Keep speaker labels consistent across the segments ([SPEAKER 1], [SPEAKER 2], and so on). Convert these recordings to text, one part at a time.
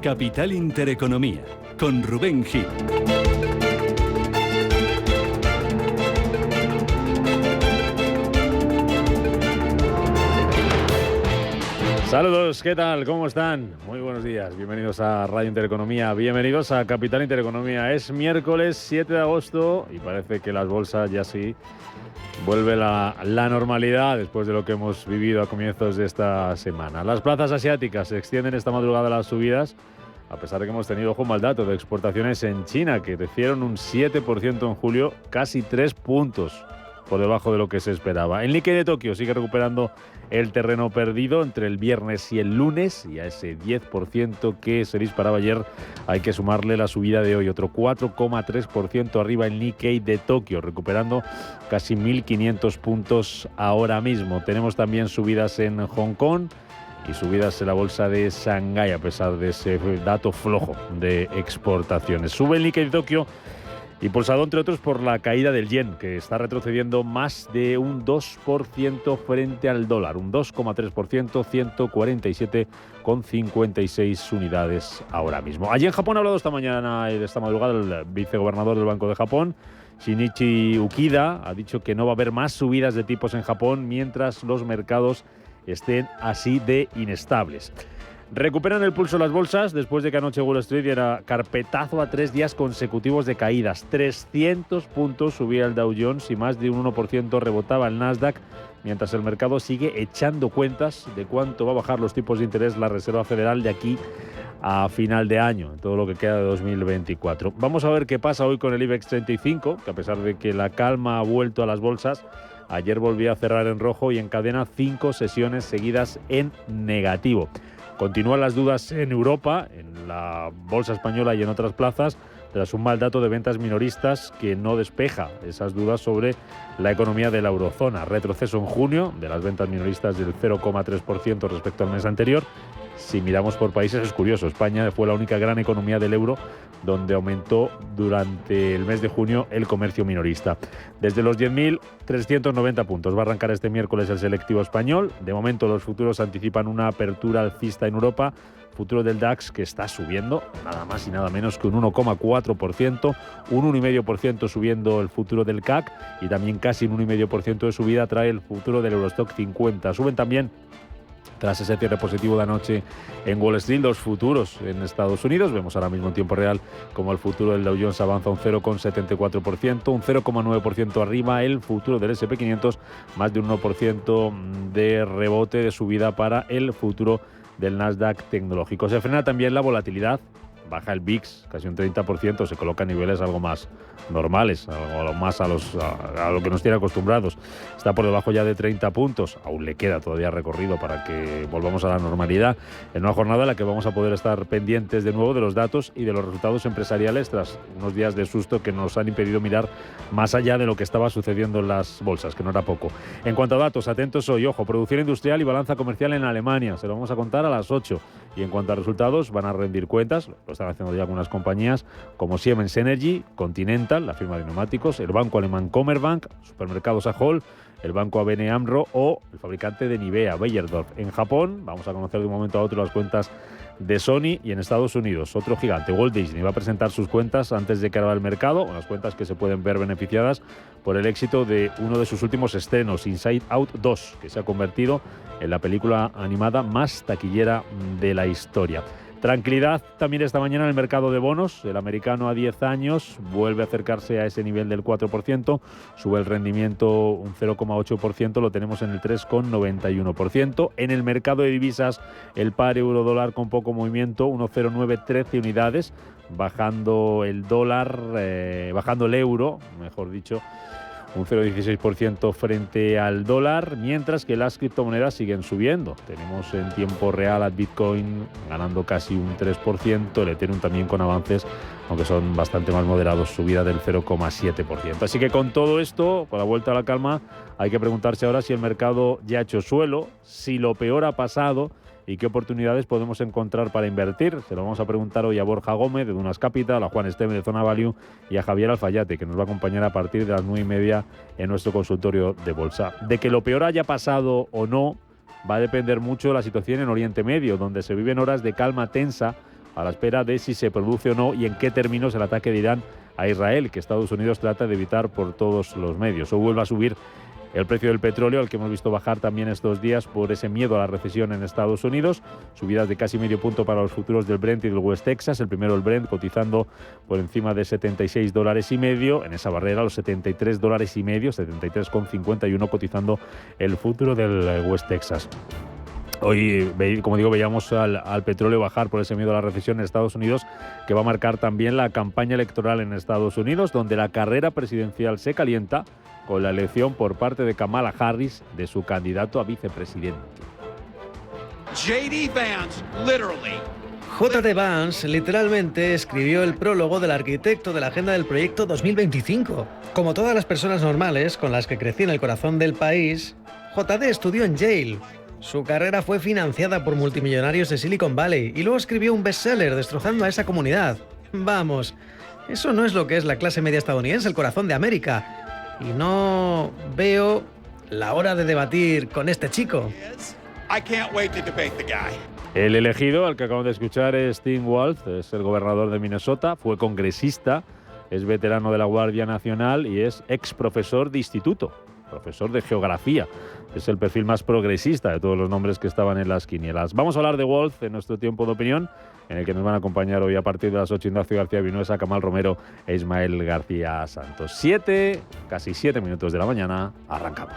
[SPEAKER 1] Capital Intereconomía, con Rubén Gil.
[SPEAKER 2] Saludos, ¿qué tal? ¿Cómo están? Muy buenos días, bienvenidos a Radio Intereconomía, bienvenidos a Capital Intereconomía. Es miércoles 7 de agosto y parece que las bolsas ya sí vuelve la normalidad después de lo que hemos vivido a comienzos de esta semana. Las plazas asiáticas se extienden esta madrugada las subidas, a pesar de que hemos tenido, ojo, mal dato de exportaciones en China, que crecieron un 7% en julio, casi 3 puntos por debajo de lo que se esperaba. El Nikkei de Tokio sigue recuperando el terreno perdido entre el viernes y el lunes, y a ese 10% que se disparaba ayer hay que sumarle la subida de hoy, otro 4,3% arriba el Nikkei de Tokio, recuperando casi 1.500 puntos ahora mismo. Tenemos también subidas en Hong Kong y subidas en la bolsa de Shanghái, a pesar de ese dato flojo de exportaciones. Sube el Nikkei de Tokio, impulsado entre otros por la caída del yen, que está retrocediendo más de un 2% frente al dólar, un 2,3%, 147,56 unidades ahora mismo. Allí en Japón ha hablado esta mañana y de esta madrugada el vicegobernador del Banco de Japón, Shinichi Ukida, ha dicho que no va a haber más subidas de tipos en Japón mientras los mercados estén así de inestables. Recuperan el pulso las bolsas después de que anoche Wall Street diera carpetazo a 3 días consecutivos de caídas. 300 puntos subía el Dow Jones y más de un 1% rebotaba el Nasdaq, mientras el mercado sigue echando cuentas de cuánto va a bajar los tipos de interés la Reserva Federal de aquí a final de año, en todo lo que queda de 2024. Vamos a ver qué pasa hoy con el IBEX 35, que a pesar de que la calma ha vuelto a las bolsas, ayer volvió a cerrar en rojo y encadena 5 sesiones seguidas en negativo. Continúan las dudas en Europa, en la bolsa española y en otras plazas, tras un mal dato de ventas minoristas que no despeja esas dudas sobre la economía de la eurozona. Retroceso en junio de las ventas minoristas del 0,3% respecto al mes anterior. Si miramos por países es curioso, España fue la única gran economía del euro donde aumentó durante el mes de junio el comercio minorista. Desde los 10.390 puntos va a arrancar este miércoles el selectivo español. De momento los futuros anticipan una apertura alcista en Europa. Futuro del DAX que está subiendo nada más y nada menos que un 1,4%, un 1,5% subiendo el futuro del CAC y también casi un 1,5% de subida trae el futuro del Eurostock 50. Suben también, tras ese cierre positivo de anoche en Wall Street, los futuros en Estados Unidos. Vemos ahora mismo en tiempo real como el futuro del Dow Jones avanza un 0,74%, un 0,9% arriba el futuro del S&P 500, más de un 1% de rebote de subida para el futuro del Nasdaq tecnológico. Se frena también la volatilidad, baja el VIX casi un 30%, se coloca a niveles algo más normales, algo más a lo que nos tiene acostumbrados. Está por debajo ya de 30 puntos, aún le queda todavía recorrido para que volvamos a la normalidad, en una jornada en la que vamos a poder estar pendientes de nuevo de los datos y de los resultados empresariales tras unos días de susto que nos han impedido mirar más allá de lo que estaba sucediendo en las bolsas, que no era poco. En cuanto a datos, atentos hoy, ojo, producción industrial y balanza comercial en Alemania, se lo vamos a contar a las 8. Y en cuanto a resultados, van a rendir cuentas, lo están haciendo ya algunas compañías como Siemens Energy, Continental, la firma de neumáticos, el banco alemán Commerzbank, supermercados Ahold, el banco ABN AMRO o el fabricante de Nivea, Beiersdorf. En Japón, vamos a conocer de un momento a otro las cuentas de Sony, y en Estados Unidos, otro gigante, Walt Disney, va a presentar sus cuentas antes de que abra el mercado, unas cuentas que se pueden ver beneficiadas por el éxito de uno de sus últimos estrenos, Inside Out 2, que se ha convertido en la película animada más taquillera de la historia. Tranquilidad también esta mañana en el mercado de bonos. El americano a 10 años vuelve a acercarse a ese nivel del 4%, sube el rendimiento un 0,8%, lo tenemos en el 3,91%. En el mercado de divisas, el par euro-dólar con poco movimiento, 1,0913 unidades, bajando el dólar, bajando el euro, mejor dicho, un 0,16% frente al dólar, mientras que las criptomonedas siguen subiendo. Tenemos en tiempo real a Bitcoin ganando casi un 3%, el Ethereum también con avances, aunque son bastante más moderados, subida del 0,7%. Así que con todo esto, con la vuelta a la calma, hay que preguntarse ahora si el mercado ya ha hecho suelo, si lo peor ha pasado y qué oportunidades podemos encontrar para invertir. Se lo vamos a preguntar hoy a Borja Gómez de Dunas Capital, a Juan Esteve de Zona Value y a Javier Alfayate, que nos va a acompañar a partir de las 9:30 en nuestro consultorio de bolsa. De que lo peor haya pasado o no va a depender mucho de la situación en Oriente Medio, donde se viven horas de calma tensa a la espera de si se produce o no y en qué términos el ataque de Irán a Israel, que Estados Unidos trata de evitar por todos los medios. O vuelve a subir el precio del petróleo, al que hemos visto bajar también estos días por ese miedo a la recesión en Estados Unidos. Subidas de casi medio punto para los futuros del Brent y del West Texas. El primero, el Brent, cotizando por encima de $76.50. En esa barrera, los $73.50, 73,51, cotizando el futuro del West Texas. Hoy, como digo, veíamos al petróleo bajar por ese miedo a la recesión en Estados Unidos, que va a marcar también la campaña electoral en Estados Unidos, donde la carrera presidencial se calienta con la elección por parte de Kamala Harris de su candidato a vicepresidente.
[SPEAKER 3] J.D. Vance, literally.
[SPEAKER 4] J.D. Vance literalmente escribió el prólogo del arquitecto de la agenda del proyecto 2025. Como todas las personas normales con las que crecí en el corazón del país, J.D. estudió en Yale. Su carrera fue financiada por multimillonarios de Silicon Valley y luego escribió un bestseller destrozando a esa comunidad. Vamos, eso no es lo que es la clase media estadounidense, el corazón de América. Y no veo la hora de debatir con este chico.
[SPEAKER 3] I can't wait to debate the guy.
[SPEAKER 2] El elegido, al que acabamos de escuchar, es Tim Walz, es el gobernador de Minnesota, fue congresista, es veterano de la Guardia Nacional y es ex profesor de instituto, profesor de geografía. Es el perfil más progresista de todos los nombres que estaban en las quinielas. Vamos a hablar de Walz en nuestro tiempo de opinión, en el que nos van a acompañar hoy a partir de las 8 Ignacio García Vinuesa, Camal Romero e Ismael García Santos. Casi 7 minutos de la mañana, arrancamos.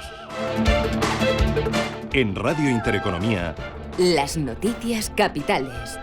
[SPEAKER 1] En Radio Intereconomía,
[SPEAKER 5] las noticias capitales.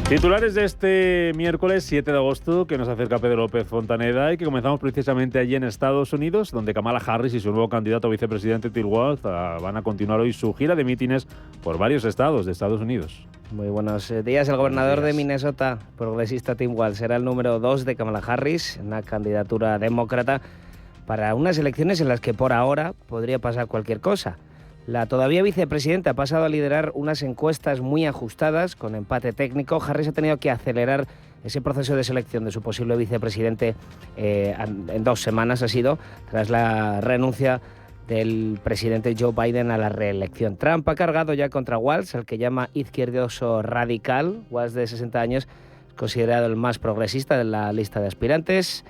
[SPEAKER 2] Titulares de este miércoles 7 de agosto que nos acerca Pedro López Fontaneda y que comenzamos precisamente allí en Estados Unidos, donde Kamala Harris y su nuevo candidato a vicepresidente Tim Walz van a continuar hoy su gira de mítines por varios estados de Estados Unidos.
[SPEAKER 6] Muy buenos días. El gobernador de Minnesota, progresista Tim Walz, será el número 2 de Kamala Harris, una candidatura demócrata para unas elecciones en las que por ahora podría pasar cualquier cosa. La todavía vicepresidenta ha pasado a liderar unas encuestas muy ajustadas, con empate técnico. Harris ha tenido que acelerar ese proceso de selección de su posible vicepresidente en 2 semanas, ha sido, tras la renuncia del presidente Joe Biden a la reelección. Trump ha cargado ya contra Walz, al que llama izquierdoso radical. Walz, de 60 años, es considerado el más progresista de la lista de aspirantes,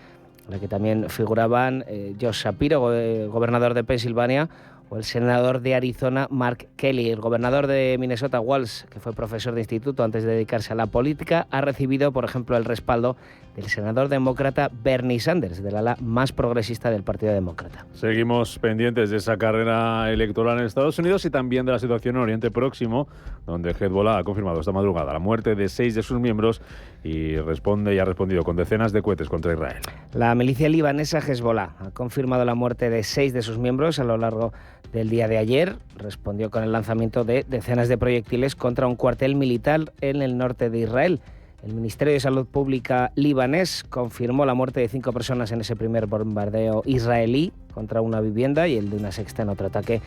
[SPEAKER 6] en la que también figuraban Josh Shapiro, gobernador de Pensilvania, o el senador de Arizona, Mark Kelly. El gobernador de Minnesota, Walz, que fue profesor de instituto antes de dedicarse a la política, ha recibido, por ejemplo, el respaldo del senador demócrata Bernie Sanders, del ala más progresista del Partido Demócrata.
[SPEAKER 2] Seguimos pendientes de esa carrera electoral en Estados Unidos y también de la situación en Oriente Próximo, donde Hezbollah ha confirmado esta madrugada la muerte de 6 de sus miembros y ha respondido con decenas de cohetes contra Israel.
[SPEAKER 6] La milicia libanesa Hezbollah ha confirmado la muerte de 6 de sus miembros a lo largo del día de ayer. Respondió con el lanzamiento de decenas de proyectiles contra un cuartel militar en el norte de Israel. El Ministerio de Salud Pública libanés confirmó la muerte de 5 personas en ese primer bombardeo israelí contra una vivienda y el de una sexta en otro ataque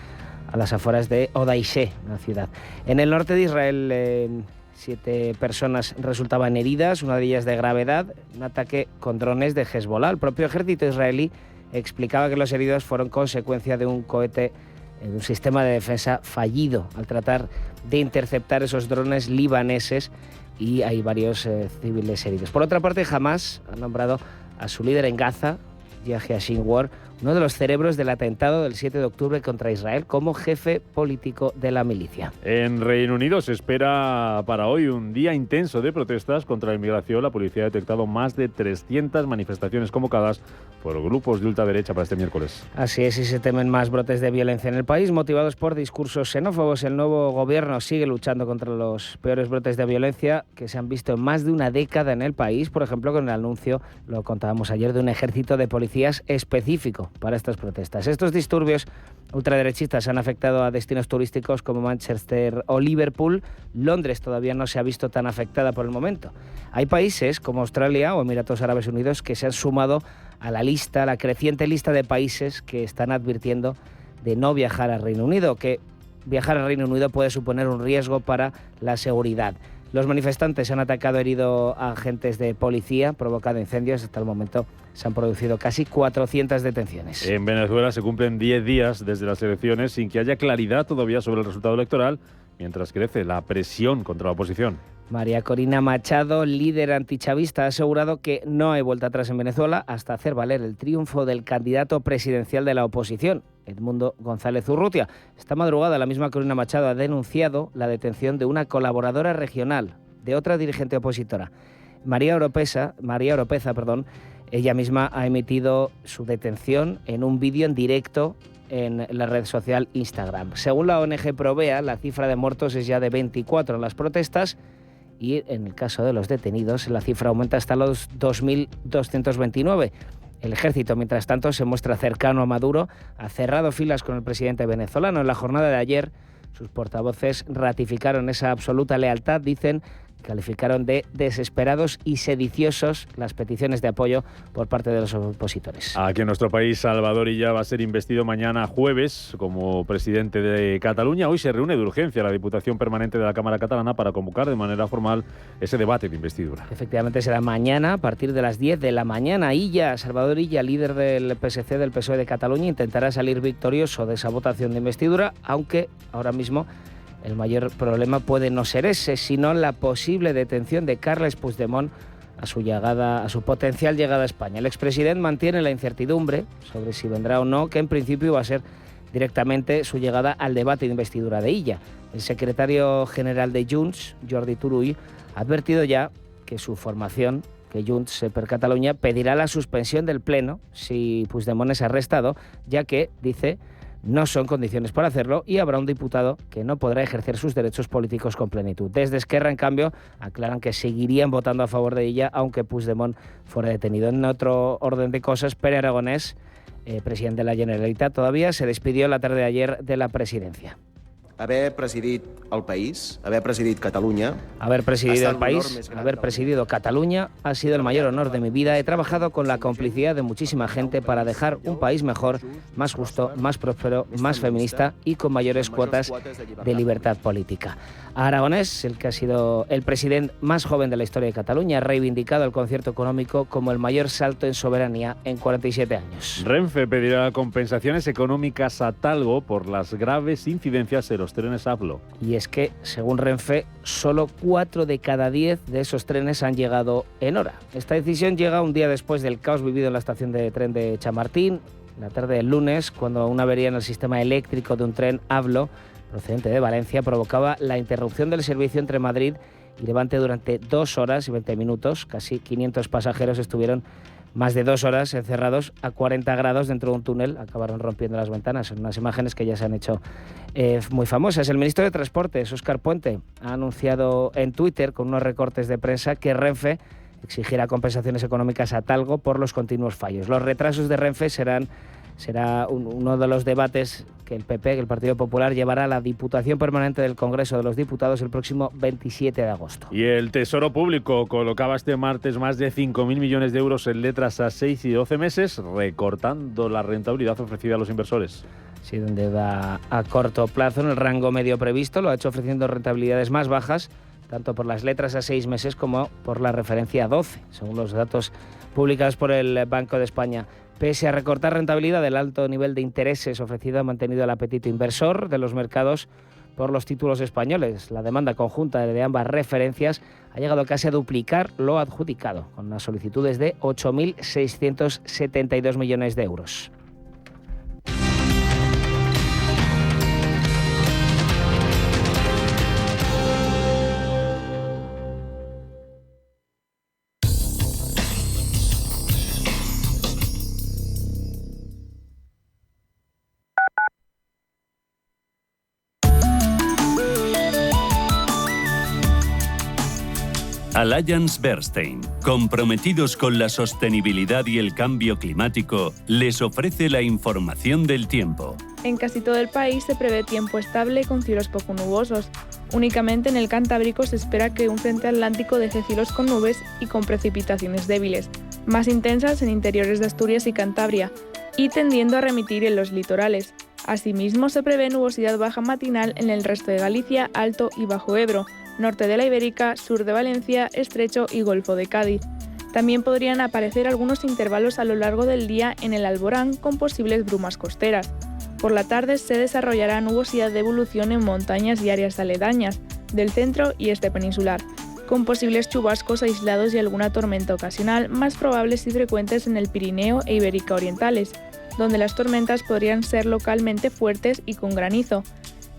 [SPEAKER 6] a las afueras de Odaisheh, una ciudad. En el norte de Israel, 7 personas resultaban heridas, una de ellas de gravedad, un ataque con drones de Hezbollah. El propio ejército israelí explicaba que los heridos fueron consecuencia de un cohete en un sistema de defensa fallido al tratar de interceptar esos drones libaneses, y hay varios civiles heridos. Por otra parte, Hamas ha nombrado a su líder en Gaza, Yahya Sinwar, uno de los cerebros del atentado del 7 de octubre contra Israel, como jefe político de la milicia.
[SPEAKER 2] En Reino Unido se espera para hoy un día intenso de protestas contra la inmigración. La policía ha detectado más de 300 manifestaciones convocadas por grupos de ultraderecha para este miércoles.
[SPEAKER 6] Así es, y se temen más brotes de violencia en el país, motivados por discursos xenófobos. El nuevo gobierno sigue luchando contra los peores brotes de violencia que se han visto en más de una década en el país, por ejemplo, con el anuncio, lo contábamos ayer, de un ejército de policías específico para estas protestas. Estos disturbios ultraderechistas han afectado a destinos turísticos como Manchester o Liverpool. Londres todavía no se ha visto tan afectada por el momento. Hay países como Australia o Emiratos Árabes Unidos que se han sumado a la creciente lista de países que están advirtiendo de no viajar al Reino Unido, que viajar al Reino Unido puede suponer un riesgo para la seguridad. Los manifestantes han atacado, herido a agentes de policía, provocado incendios. Hasta el momento se han producido casi 400 detenciones.
[SPEAKER 2] En Venezuela se cumplen 10 días desde las elecciones sin que haya claridad todavía sobre el resultado electoral, mientras crece la presión contra la oposición.
[SPEAKER 6] María Corina Machado, líder antichavista, ha asegurado que no hay vuelta atrás en Venezuela hasta hacer valer el triunfo del candidato presidencial de la oposición, Edmundo González Urrutia. Esta madrugada la misma Corina Machado ha denunciado la detención de una colaboradora regional de otra dirigente opositora. María Oropeza, ella misma ha emitido su detención en un vídeo en directo en la red social Instagram. Según la ONG Provea, la cifra de muertos es ya de 24 en las protestas y en el caso de los detenidos la cifra aumenta hasta los 2.229. El ejército, mientras tanto, se muestra cercano a Maduro, ha cerrado filas con el presidente venezolano. En la jornada de ayer, sus portavoces ratificaron esa absoluta lealtad, calificaron de desesperados y sediciosos las peticiones de apoyo por parte de los opositores.
[SPEAKER 2] Aquí en nuestro país, Salvador Illa va a ser investido mañana jueves como presidente de Cataluña. Hoy se reúne de urgencia la Diputación Permanente de la Cámara Catalana para convocar de manera formal ese debate de investidura.
[SPEAKER 6] Efectivamente, será mañana a partir de las 10 de la mañana. Salvador Illa, líder del PSC, del PSOE de Cataluña, intentará salir victorioso de esa votación de investidura, aunque ahora mismo el mayor problema puede no ser ese, sino la posible detención de Carles Puigdemont a su potencial llegada a España. El expresidente mantiene la incertidumbre sobre si vendrá o no, que en principio va a ser directamente su llegada al debate de investidura de Illa. El secretario general de Junts, Jordi Turull, ha advertido ya que su formación, que Junts per Catalunya, pedirá la suspensión del Pleno si Puigdemont es arrestado, ya que, dice, no son condiciones para hacerlo y habrá un diputado que no podrá ejercer sus derechos políticos con plenitud. Desde Esquerra, en cambio, aclaran que seguirían votando a favor de ella aunque Puigdemont fuera detenido. En otro orden de cosas, Pere Aragonès, presidente de la Generalitat, todavía se despidió la tarde de ayer de la presidencia.
[SPEAKER 7] Haber presidit el país, haber presidit Catalunya...
[SPEAKER 6] Haber presidido el país, haber presidido Cataluña ha sido el mayor honor de mi vida. He trabajado con la complicidad de muchísima gente para dejar un país mejor, más justo, más próspero, más feminista y con mayores cuotas de libertad política. Aragonès, el que ha sido el presidente más joven de la historia de Cataluña, ha reivindicado el concierto económico como el mayor salto en soberanía en 47 años.
[SPEAKER 2] Renfe pedirá compensaciones económicas a Talgo por las graves incidencias en los trenes AVLO.
[SPEAKER 6] Y es que, según Renfe, solo 4 de cada 10 de esos trenes han llegado en hora. Esta decisión llega un día después del caos vivido en la estación de tren de Chamartín, la tarde del lunes, cuando una avería en el sistema eléctrico de un tren AVLO procedente de Valencia provocaba la interrupción del servicio entre Madrid y Levante durante 2 horas y 20 minutos. Casi 500 pasajeros estuvieron más de 2 horas encerrados a 40 grados dentro de un túnel. Acabaron rompiendo las ventanas. Son unas imágenes que ya se han hecho muy famosas. El ministro de Transportes, Óscar Puente, ha anunciado en Twitter, con unos recortes de prensa, que Renfe exigirá compensaciones económicas a Talgo por los continuos fallos. Los retrasos de Renfe será uno de los debates que el PP, que el Partido Popular, llevará a la Diputación Permanente del Congreso de los Diputados el próximo 27 de agosto.
[SPEAKER 2] Y el Tesoro Público colocaba este martes más de 5.000 millones de euros en letras a 6 y 12 meses, recortando la rentabilidad ofrecida a los inversores.
[SPEAKER 6] Sí, donde va a corto plazo en el rango medio previsto, lo ha hecho ofreciendo rentabilidades más bajas, tanto por las letras a 6 meses como por la referencia a 12, según los datos publicados por el Banco de España. Pese a recortar rentabilidad, el alto nivel de intereses ofrecido ha mantenido el apetito inversor de los mercados por los títulos españoles. La demanda conjunta de ambas referencias ha llegado casi a duplicar lo adjudicado, con unas solicitudes de 8.672 millones de euros.
[SPEAKER 1] Allianz Bernstein, comprometidos con la sostenibilidad y el cambio climático, les ofrece la información del tiempo.
[SPEAKER 8] En casi todo el país se prevé tiempo estable con cielos poco nubosos. Únicamente en el Cantábrico se espera que un frente atlántico deje cielos con nubes y con precipitaciones débiles, más intensas en interiores de Asturias y Cantabria, y tendiendo a remitir en los litorales. Asimismo, se prevé nubosidad baja matinal en el resto de Galicia, Alto y Bajo Ebro, norte de la Ibérica, sur de Valencia, Estrecho y Golfo de Cádiz. También podrían aparecer algunos intervalos a lo largo del día en el Alborán con posibles brumas costeras. Por la tarde se desarrollará nubosidad de evolución en montañas y áreas aledañas del centro y este peninsular, con posibles chubascos aislados y alguna tormenta ocasional, más probables y frecuentes en el Pirineo e Ibérica Orientales, donde las tormentas podrían ser localmente fuertes y con granizo.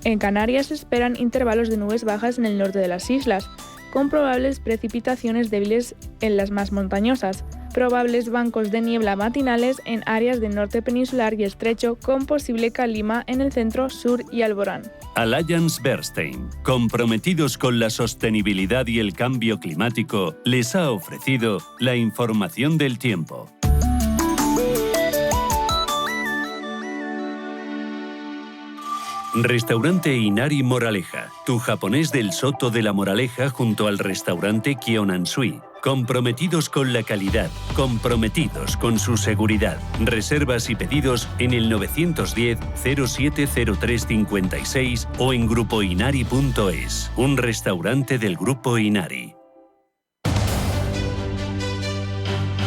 [SPEAKER 8] En Canarias se esperan intervalos de nubes bajas en el norte de las islas, con probables precipitaciones débiles en las más montañosas, probables bancos de niebla matinales en áreas del norte peninsular y estrecho, con posible calima en el centro, sur y Alborán.
[SPEAKER 1] Allianz Bernstein, comprometidos con la sostenibilidad y el cambio climático, les ha ofrecido la información del tiempo. Restaurante Inari Moraleja, tu japonés del Soto de la Moraleja junto al restaurante Kyonansui. Comprometidos con la calidad, comprometidos con su seguridad. Reservas y pedidos en el 910-070356 o en grupoinari.es, un restaurante del Grupo Inari.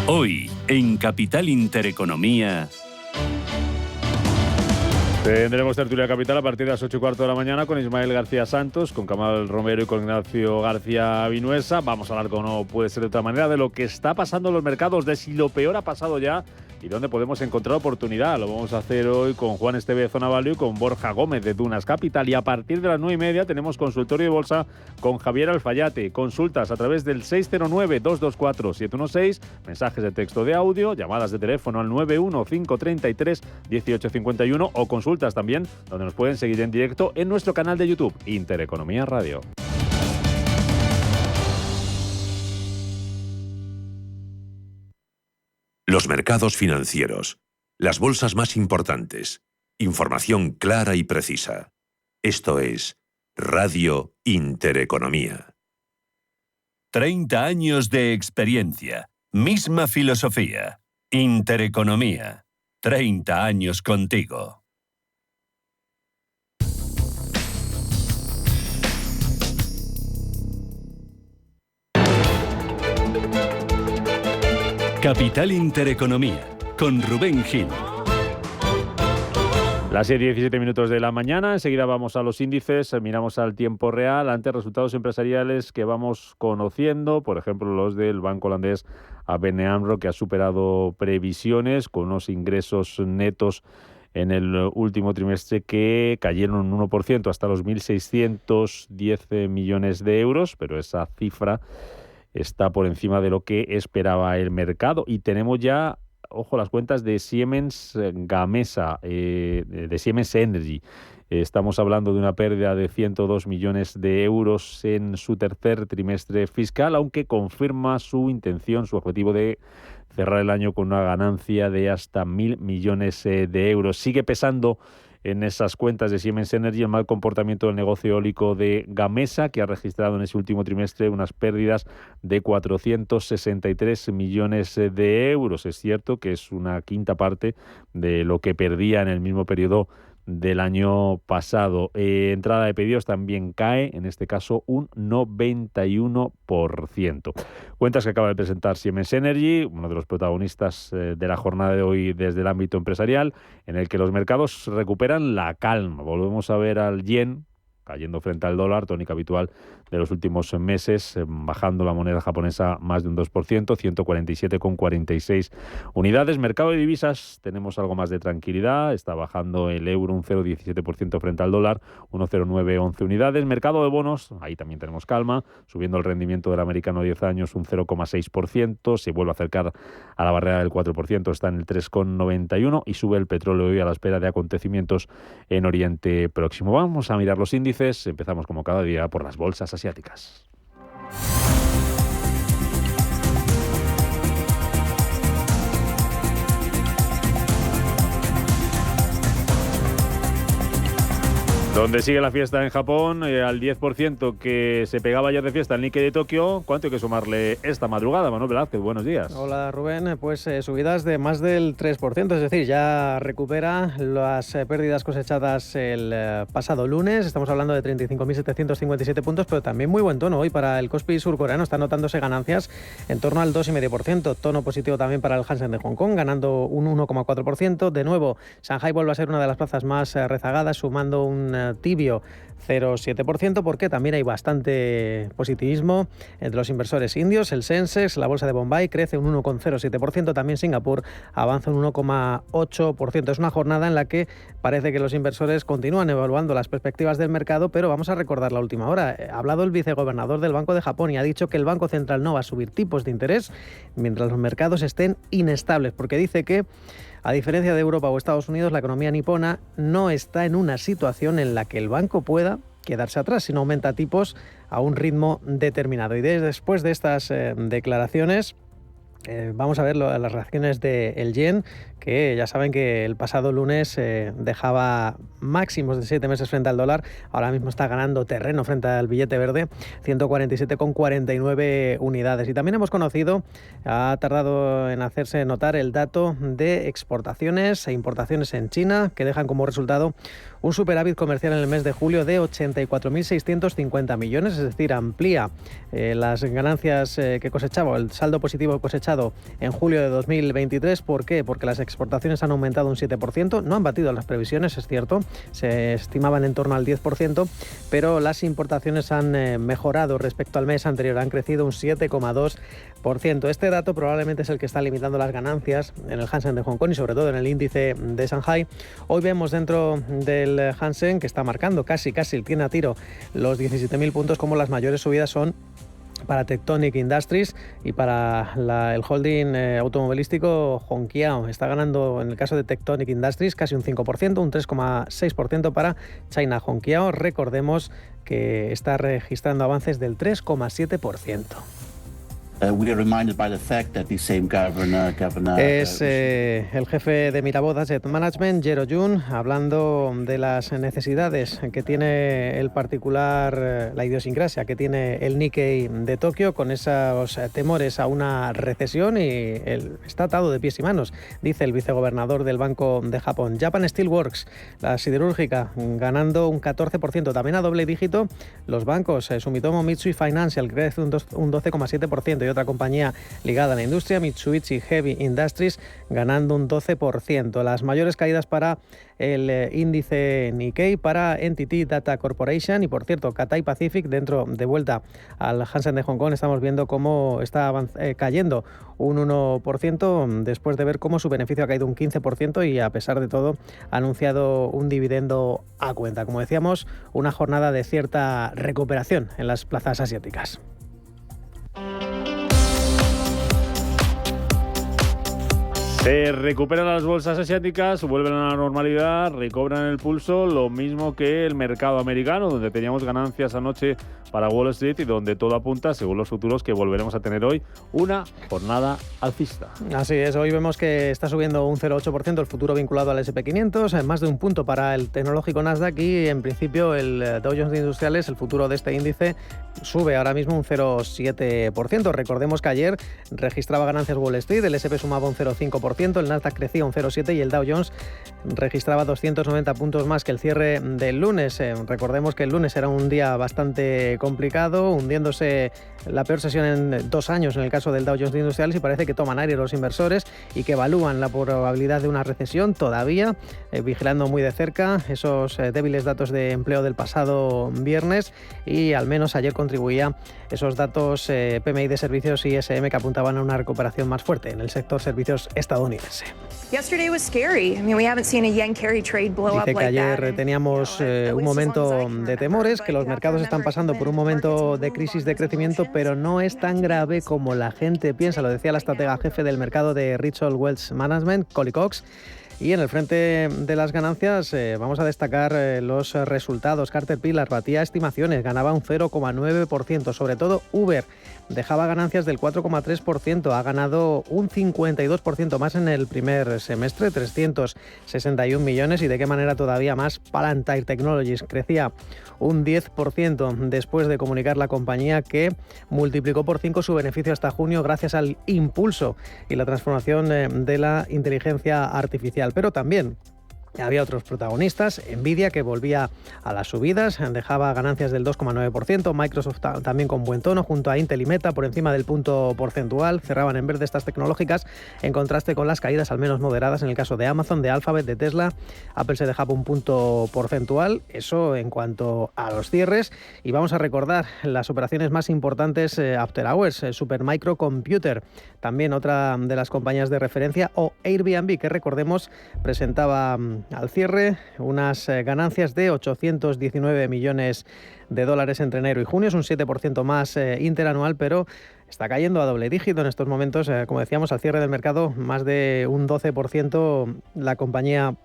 [SPEAKER 1] Hoy, en Capital Intereconomía...
[SPEAKER 2] Tendremos tertulia capital a partir de las 8:15 de la mañana con Ismael García Santos, con Camal Romero y con Ignacio García Vinuesa. Vamos a hablar, como no puede ser de otra manera, de lo que está pasando en los mercados, de si lo peor ha pasado ya y dónde podemos encontrar oportunidad. Lo vamos a hacer hoy con Juan Esteve de Zona Value y con Borja Gómez de Dunas Capital. Y a partir de las 9:30 tenemos consultorio de bolsa con Javier Alfayate. Consultas a través del 609-224-716, mensajes de texto de audio, llamadas de teléfono al 91-533-1851 o consultas también, donde nos pueden seguir en directo en nuestro canal de YouTube, Intereconomía Radio.
[SPEAKER 9] Los mercados financieros, las bolsas más importantes, información clara y precisa. Esto es Radio Intereconomía.
[SPEAKER 1] 30 años de experiencia, misma filosofía. Intereconomía. 30 años contigo. Capital Intereconomía, con Rubén Gil.
[SPEAKER 2] Las 7:17 de la mañana, enseguida vamos a los índices, miramos al tiempo real, ante resultados empresariales que vamos conociendo, por ejemplo los del banco holandés ABN AMRO, que ha superado previsiones con unos ingresos netos en el último trimestre que cayeron un 1% hasta los 1.610 millones de euros, pero esa cifra está por encima de lo que esperaba el mercado. Y tenemos ya, ojo, las cuentas de Siemens Gamesa, de Siemens Energy. Estamos hablando de una pérdida de 102 millones de euros en su tercer trimestre fiscal, aunque confirma su intención, su objetivo de cerrar el año con una ganancia de hasta 1.000 millones de euros. Sigue pesando en esas cuentas de Siemens Energy el mal comportamiento del negocio eólico de Gamesa, que ha registrado en ese último trimestre unas pérdidas de 463 millones de euros. Es cierto que es una quinta parte de lo que perdía en el mismo periodo del año pasado. Entrada de pedidos también cae, en este caso un 91%. Cuentas que acaba de presentar Siemens Energy, uno de los protagonistas de la jornada de hoy desde el ámbito empresarial, en el que los mercados recuperan la calma. Volvemos a ver al yen cayendo frente al dólar, tónica habitual de los últimos meses, bajando la moneda japonesa más de un 2%, 147,46 unidades. Mercado de divisas, tenemos algo más de tranquilidad, está bajando el euro un 0,17% frente al dólar, 1,0911 unidades. Mercado de bonos, ahí también tenemos calma, subiendo el rendimiento del americano a 10 años un 0,6%, se vuelve a acercar a la barrera del 4%, está en el 3,91 y sube el petróleo hoy a la espera de acontecimientos en Oriente Próximo. Vamos a mirar los índices. Empezamos como cada día por las bolsas asiáticas. Donde sigue la fiesta en Japón, al 10% que se pegaba ayer de fiesta el Nikkei de Tokio, ¿cuánto hay que sumarle esta madrugada? Manuel Velázquez, buenos días.
[SPEAKER 4] Hola Rubén, pues subidas de más del 3%, es decir, ya recupera las pérdidas cosechadas el pasado lunes, estamos hablando de 35.757 puntos, pero también muy buen tono hoy para el Kospi surcoreano, está notándose ganancias en torno al 2,5%, tono positivo también para el Hansen de Hong Kong, ganando un 1,4%, de nuevo Shanghai vuelve a ser una de las plazas más rezagadas, sumando un tibio 0,7%, porque también hay bastante positivismo entre los inversores indios. El Sensex, la bolsa de Bombay, crece un 1,07%, también Singapur avanza un 1,8%. Es una jornada en la que parece que los inversores continúan evaluando las perspectivas del mercado, pero vamos a recordar la última hora. Ha hablado el vicegobernador del Banco de Japón y ha dicho que el Banco Central no va a subir tipos de interés mientras los mercados estén inestables, porque dice que a diferencia de Europa o Estados Unidos, la economía nipona no está en una situación en la que el banco pueda quedarse atrás, sino aumenta tipos a un ritmo determinado. Y después de estas declaraciones, vamos a ver las reacciones del yen, que ya saben que el pasado lunes dejaba máximos de 7 meses frente al dólar, ahora mismo está ganando terreno frente al billete verde, 147,49 unidades. Y también hemos conocido, ha tardado en hacerse notar el dato de exportaciones e importaciones en China, que dejan como resultado un superávit comercial en el mes de julio de 84.650 millones, es decir, amplía las ganancias que cosechaba, el saldo positivo cosechado en julio de 2023. ¿Por qué? Porque las exportaciones han aumentado un 7%, no han batido las previsiones, es cierto, se estimaban en torno al 10%, pero las importaciones han mejorado respecto al mes anterior, han crecido un 7,2%. Este dato probablemente es el que está limitando las ganancias en el Hansen de Hong Kong y sobre todo en el índice de Shanghai. Hoy vemos dentro del Hansen, que está marcando casi tiene a tiro los 17.000 puntos, como las mayores subidas son para Tectonic Industries y para el holding automovilístico Hongqiao. Está ganando, en el caso de Tectonic Industries, casi un 5%, un 3,6% para China Hongqiao. Recordemos que está registrando avances del 3,7%. Es el jefe de Mirabaud Asset Management, Jero Jun, hablando de las necesidades que tiene el particular, la idiosincrasia que tiene el Nikkei de Tokio, con esos temores a una recesión, y está atado de pies y manos, dice el vicegobernador del Banco de Japón. Japan Steel Works, la siderúrgica, ganando un 14%, también a doble dígito los bancos. Sumitomo Mitsui Financial crece un 12,7%, y otra compañía ligada a la industria, Mitsubishi Heavy Industries, ganando un 12%. Las mayores caídas para el índice Nikkei, para Entity Data Corporation y, por cierto, Cathay Pacific, dentro de vuelta al Hansen de Hong Kong, estamos viendo cómo está cayendo un 1% después de ver cómo su beneficio ha caído un 15% y, a pesar de todo, ha anunciado un dividendo a cuenta. Como decíamos, una jornada de cierta recuperación en las plazas asiáticas.
[SPEAKER 2] Se recuperan las bolsas asiáticas, vuelven a la normalidad, recobran el pulso, lo mismo que el mercado americano, donde teníamos ganancias anoche para Wall Street y donde todo apunta, según los futuros, que volveremos a tener hoy una jornada alcista.
[SPEAKER 4] Así es, hoy vemos que está subiendo un 0,8% el futuro vinculado al S&P 500, más de un punto para el tecnológico Nasdaq, y en principio el Dow Jones de Industriales, el futuro de este índice, sube ahora mismo un 0,7%. Recordemos que ayer registraba ganancias Wall Street, el S&P sumaba un 0,5%, el Nasdaq crecía un 0,7% y el Dow Jones registraba 290 puntos más que el cierre del lunes. Recordemos que el lunes era un día bastante complicado, hundiéndose la peor sesión en 2 años en el caso del Dow Jones de Industriales, y parece que toman aire los inversores y que evalúan la probabilidad de una recesión todavía, vigilando muy de cerca esos débiles datos de empleo del pasado viernes, y al menos ayer contribuía esos datos PMI de servicios y ISM que apuntaban a una recuperación más fuerte en el sector servicios estadounidense. Dice que ayer teníamos un momento de temores, que los mercados están pasando por un momento de crisis de crecimiento, pero no es tan grave como la gente piensa, lo decía la estratega jefe del mercado de Richard Wealth Management, Collie Cox, Y en el frente de las ganancias vamos a destacar los resultados. Caterpillar batía estimaciones, ganaba un 0,9%, sobre todo Uber dejaba ganancias del 4,3%, ha ganado un 52% más en el primer semestre, 361 millones, y de qué manera todavía más. Palantir Technologies crecía un 10% después de comunicar la compañía que multiplicó por 5 su beneficio hasta junio gracias al impulso y la transformación de la inteligencia artificial. Pero también había otros protagonistas. Nvidia, que volvía a las subidas, dejaba ganancias del 2,9%. Microsoft también con buen tono, junto a Intel y Meta por encima del punto porcentual. Cerraban en verde estas tecnológicas, en contraste con las caídas al menos moderadas en el caso de Amazon, de Alphabet, de Tesla. Apple se dejaba un punto porcentual. Eso en cuanto a los cierres. Y vamos a recordar las operaciones más importantes after hours. Supermicro Computer, también otra de las compañías de referencia, o Airbnb, que recordemos presentaba al cierre unas ganancias de 819 millones de dólares entre enero y junio. Es un 7% más interanual, pero está cayendo a doble dígito en estos momentos. Como decíamos, al cierre del mercado, más de un 12% la compañía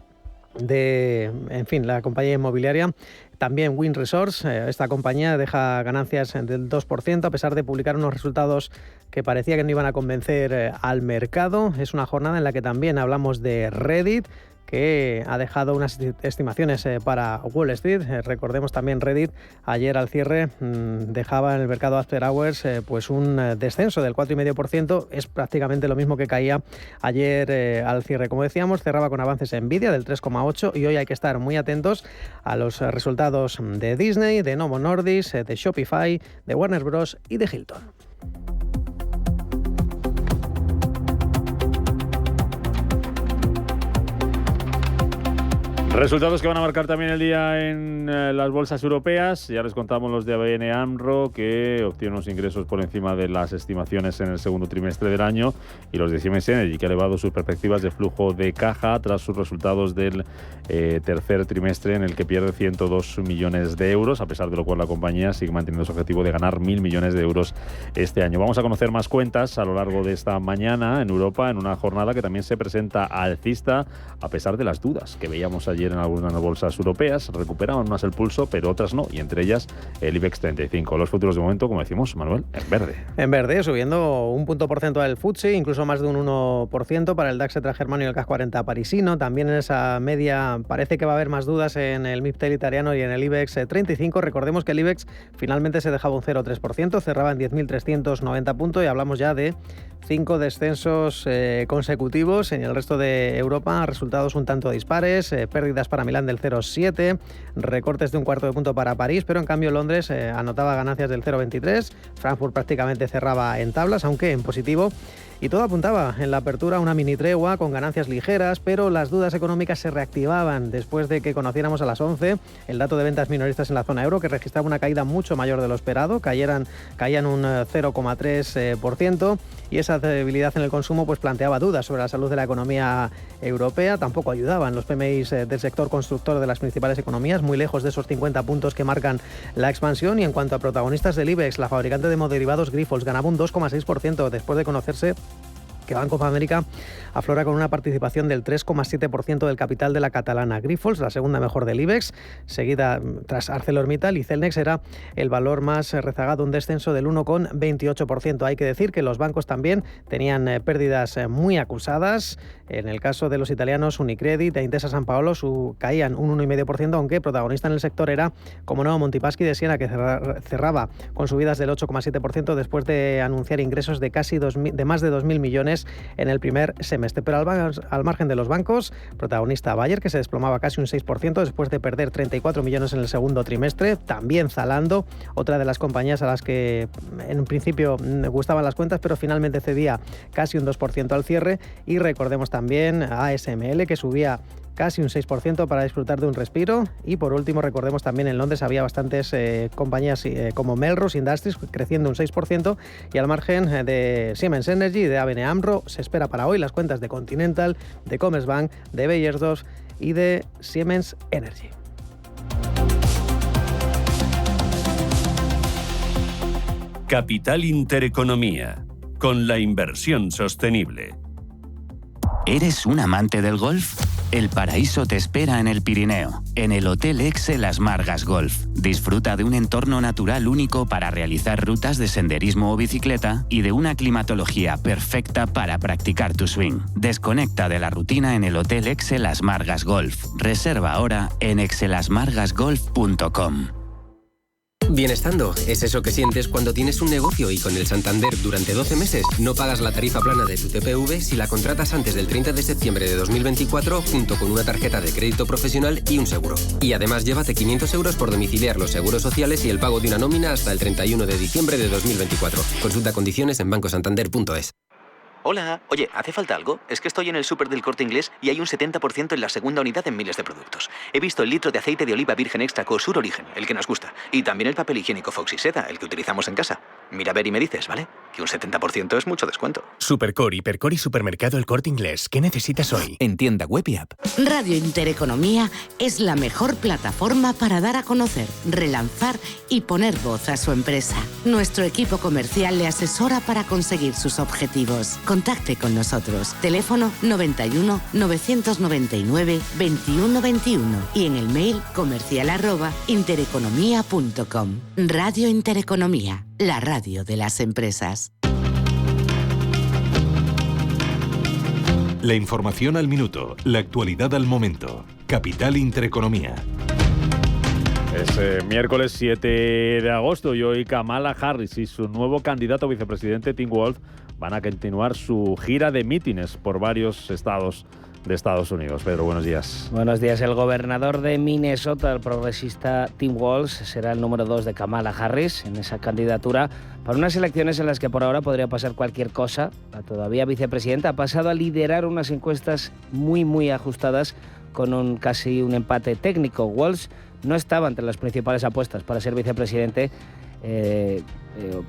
[SPEAKER 4] la compañía inmobiliaria. También Wynn Resorts, esta compañía deja ganancias del 2%, a pesar de publicar unos resultados que parecía que no iban a convencer al mercado. Es una jornada en la que también hablamos de Reddit, que ha dejado unas estimaciones para Wall Street. Recordemos también Reddit ayer al cierre dejaba en el mercado after hours pues un descenso del 4,5%. Es prácticamente lo mismo que caía ayer al cierre. Como decíamos, cerraba con avances Nvidia del 3,8%, y hoy hay que estar muy atentos a los resultados de Disney, de Novo Nordisk, de Shopify, de Warner Bros. Y de Hilton.
[SPEAKER 2] Resultados que van a marcar también el día en las bolsas europeas. Ya les contamos los de ABN AMRO, que obtienen unos ingresos por encima de las estimaciones en el segundo trimestre del año, y los de Siemens Energy, que ha elevado sus perspectivas de flujo de caja tras sus resultados del tercer trimestre, en el que pierde 102 millones de euros, a pesar de lo cual la compañía sigue manteniendo su objetivo de ganar 1.000 millones de euros este año. Vamos a conocer más cuentas a lo largo de esta mañana en Europa, en una jornada que también se presenta alcista, a pesar de las dudas que veíamos ayer en algunas bolsas europeas. Recuperaban unas el pulso, pero otras no, y entre ellas el IBEX 35. Los futuros de momento, como decimos, Manuel, en verde. En verde, subiendo un punto porcentual el FTSE, incluso más de un 1% para el DAX germano y el CAC 40 parisino. También en esa media parece que va a haber más dudas en el MIPTEL italiano y en el IBEX 35. Recordemos que el IBEX finalmente se dejaba un 0,3%, cerraba en 10.390 puntos, y hablamos ya de 5 descensos consecutivos. En el resto de Europa, resultados un tanto dispares, pérdidas para Milán del 0,7, recortes de un cuarto de punto para París, pero en cambio Londres anotaba ganancias del 0,23, Frankfurt prácticamente cerraba en tablas, aunque en positivo, y todo apuntaba en la apertura a una mini tregua con ganancias ligeras, pero las dudas económicas se reactivaban después de que conociéramos a las 11 el dato de ventas minoristas en la zona euro, que registraba una caída mucho mayor de lo esperado, caían un 0,3%, y esa debilidad en el consumo pues planteaba dudas sobre la salud de la economía europea. Tampoco ayudaban los PMIs del sector constructor de las principales economías, muy lejos de esos 50 puntos que marcan la expansión. Y en cuanto a protagonistas del IBEX, la fabricante de moderderivados Grifols ganaba un 2,6% después de conocerse que Bank of America aflora con una participación del 3,7% del capital de la catalana. Grifols, la segunda mejor del IBEX, seguida tras ArcelorMittal, y Celnex era el valor más rezagado, un descenso del 1,28%. Hay que decir que los bancos también tenían pérdidas muy acusadas. En el caso de los italianos, Unicredit e Intesa Sanpaolo caían un 1,5%, aunque protagonista en el sector era, como no, Montepaschi de Siena, que cerraba con subidas del 8,7% después de anunciar ingresos de más de 2.000 millones en el primer semestre. Pero al margen de los bancos, protagonista Bayer, que se desplomaba casi un 6% después de perder 34 millones en el segundo trimestre. También Zalando, otra de las compañías a las que en principio gustaban las cuentas, pero finalmente cedía casi un 2% al cierre. Y recordemos también a ASML, que subía casi un 6% para disfrutar de un respiro. Y por último, recordemos también en Londres había bastantes compañías como Melrose Industries creciendo un 6%, y al margen de Siemens Energy y de ABN AMRO se espera para hoy las cuentas de Continental, de Commerzbank, de Beiersdorf y de Siemens Energy.
[SPEAKER 1] Capital Intereconomía, con la inversión sostenible.
[SPEAKER 10] ¿Eres un amante del golf? El paraíso te espera en el Pirineo, en el Hotel Exe Las Margas Golf. Disfruta de un entorno natural único para realizar rutas de senderismo o bicicleta y de una climatología perfecta para practicar tu swing. Desconecta de la rutina en el Hotel Exe Las Margas Golf. Reserva ahora en exelasmargasgolf.com.
[SPEAKER 11] Bienestando es eso que sientes cuando tienes un negocio y con el Santander durante 12 meses no pagas la tarifa plana de tu TPV si la contratas antes del 30 de septiembre de 2024 junto con una tarjeta de crédito profesional y un seguro. Y además llévate 500 euros por domiciliar los seguros sociales y el pago de una nómina hasta el 31 de diciembre de 2024. Consulta condiciones en bancosantander.es.
[SPEAKER 12] Hola, oye, ¿hace falta algo? Es que estoy en el súper del Corte Inglés y hay un 70% en la segunda unidad en miles de productos. He visto el litro de aceite de oliva virgen extra Cosur Origen, el que nos gusta, y también el papel higiénico Fox y Seda, el que utilizamos en casa. Mira a ver y me dices, ¿vale? Que un 70% es mucho descuento.
[SPEAKER 13] Supercor, Hipercor y Supermercado El Corte Inglés. ¿Qué necesitas hoy?
[SPEAKER 14] En tienda web y app. Radio Intereconomía es la mejor plataforma para dar a conocer, relanzar y poner voz a su empresa. Nuestro equipo comercial le asesora para conseguir sus objetivos. Contacte con nosotros. Teléfono 91 999 21 21 y en el mail comercial@intereconomia.com. Radio Intereconomía, la radio de las empresas.
[SPEAKER 15] La información al minuto, la actualidad al momento. Capital Intereconomía.
[SPEAKER 2] Es miércoles 7 de agosto y hoy Kamala Harris y su nuevo candidato vicepresidente Tim Walz van a continuar su gira de mítines por varios estados de Estados Unidos. Pedro, buenos días.
[SPEAKER 6] Buenos días. El gobernador de Minnesota, el progresista Tim Walz, será el número 2 de Kamala Harris en esa candidatura para unas elecciones en las que por ahora podría pasar cualquier cosa. La todavía vicepresidenta ha pasado a liderar unas encuestas muy ajustadas con casi un empate técnico. Walz no estaba entre las principales apuestas para ser vicepresidente.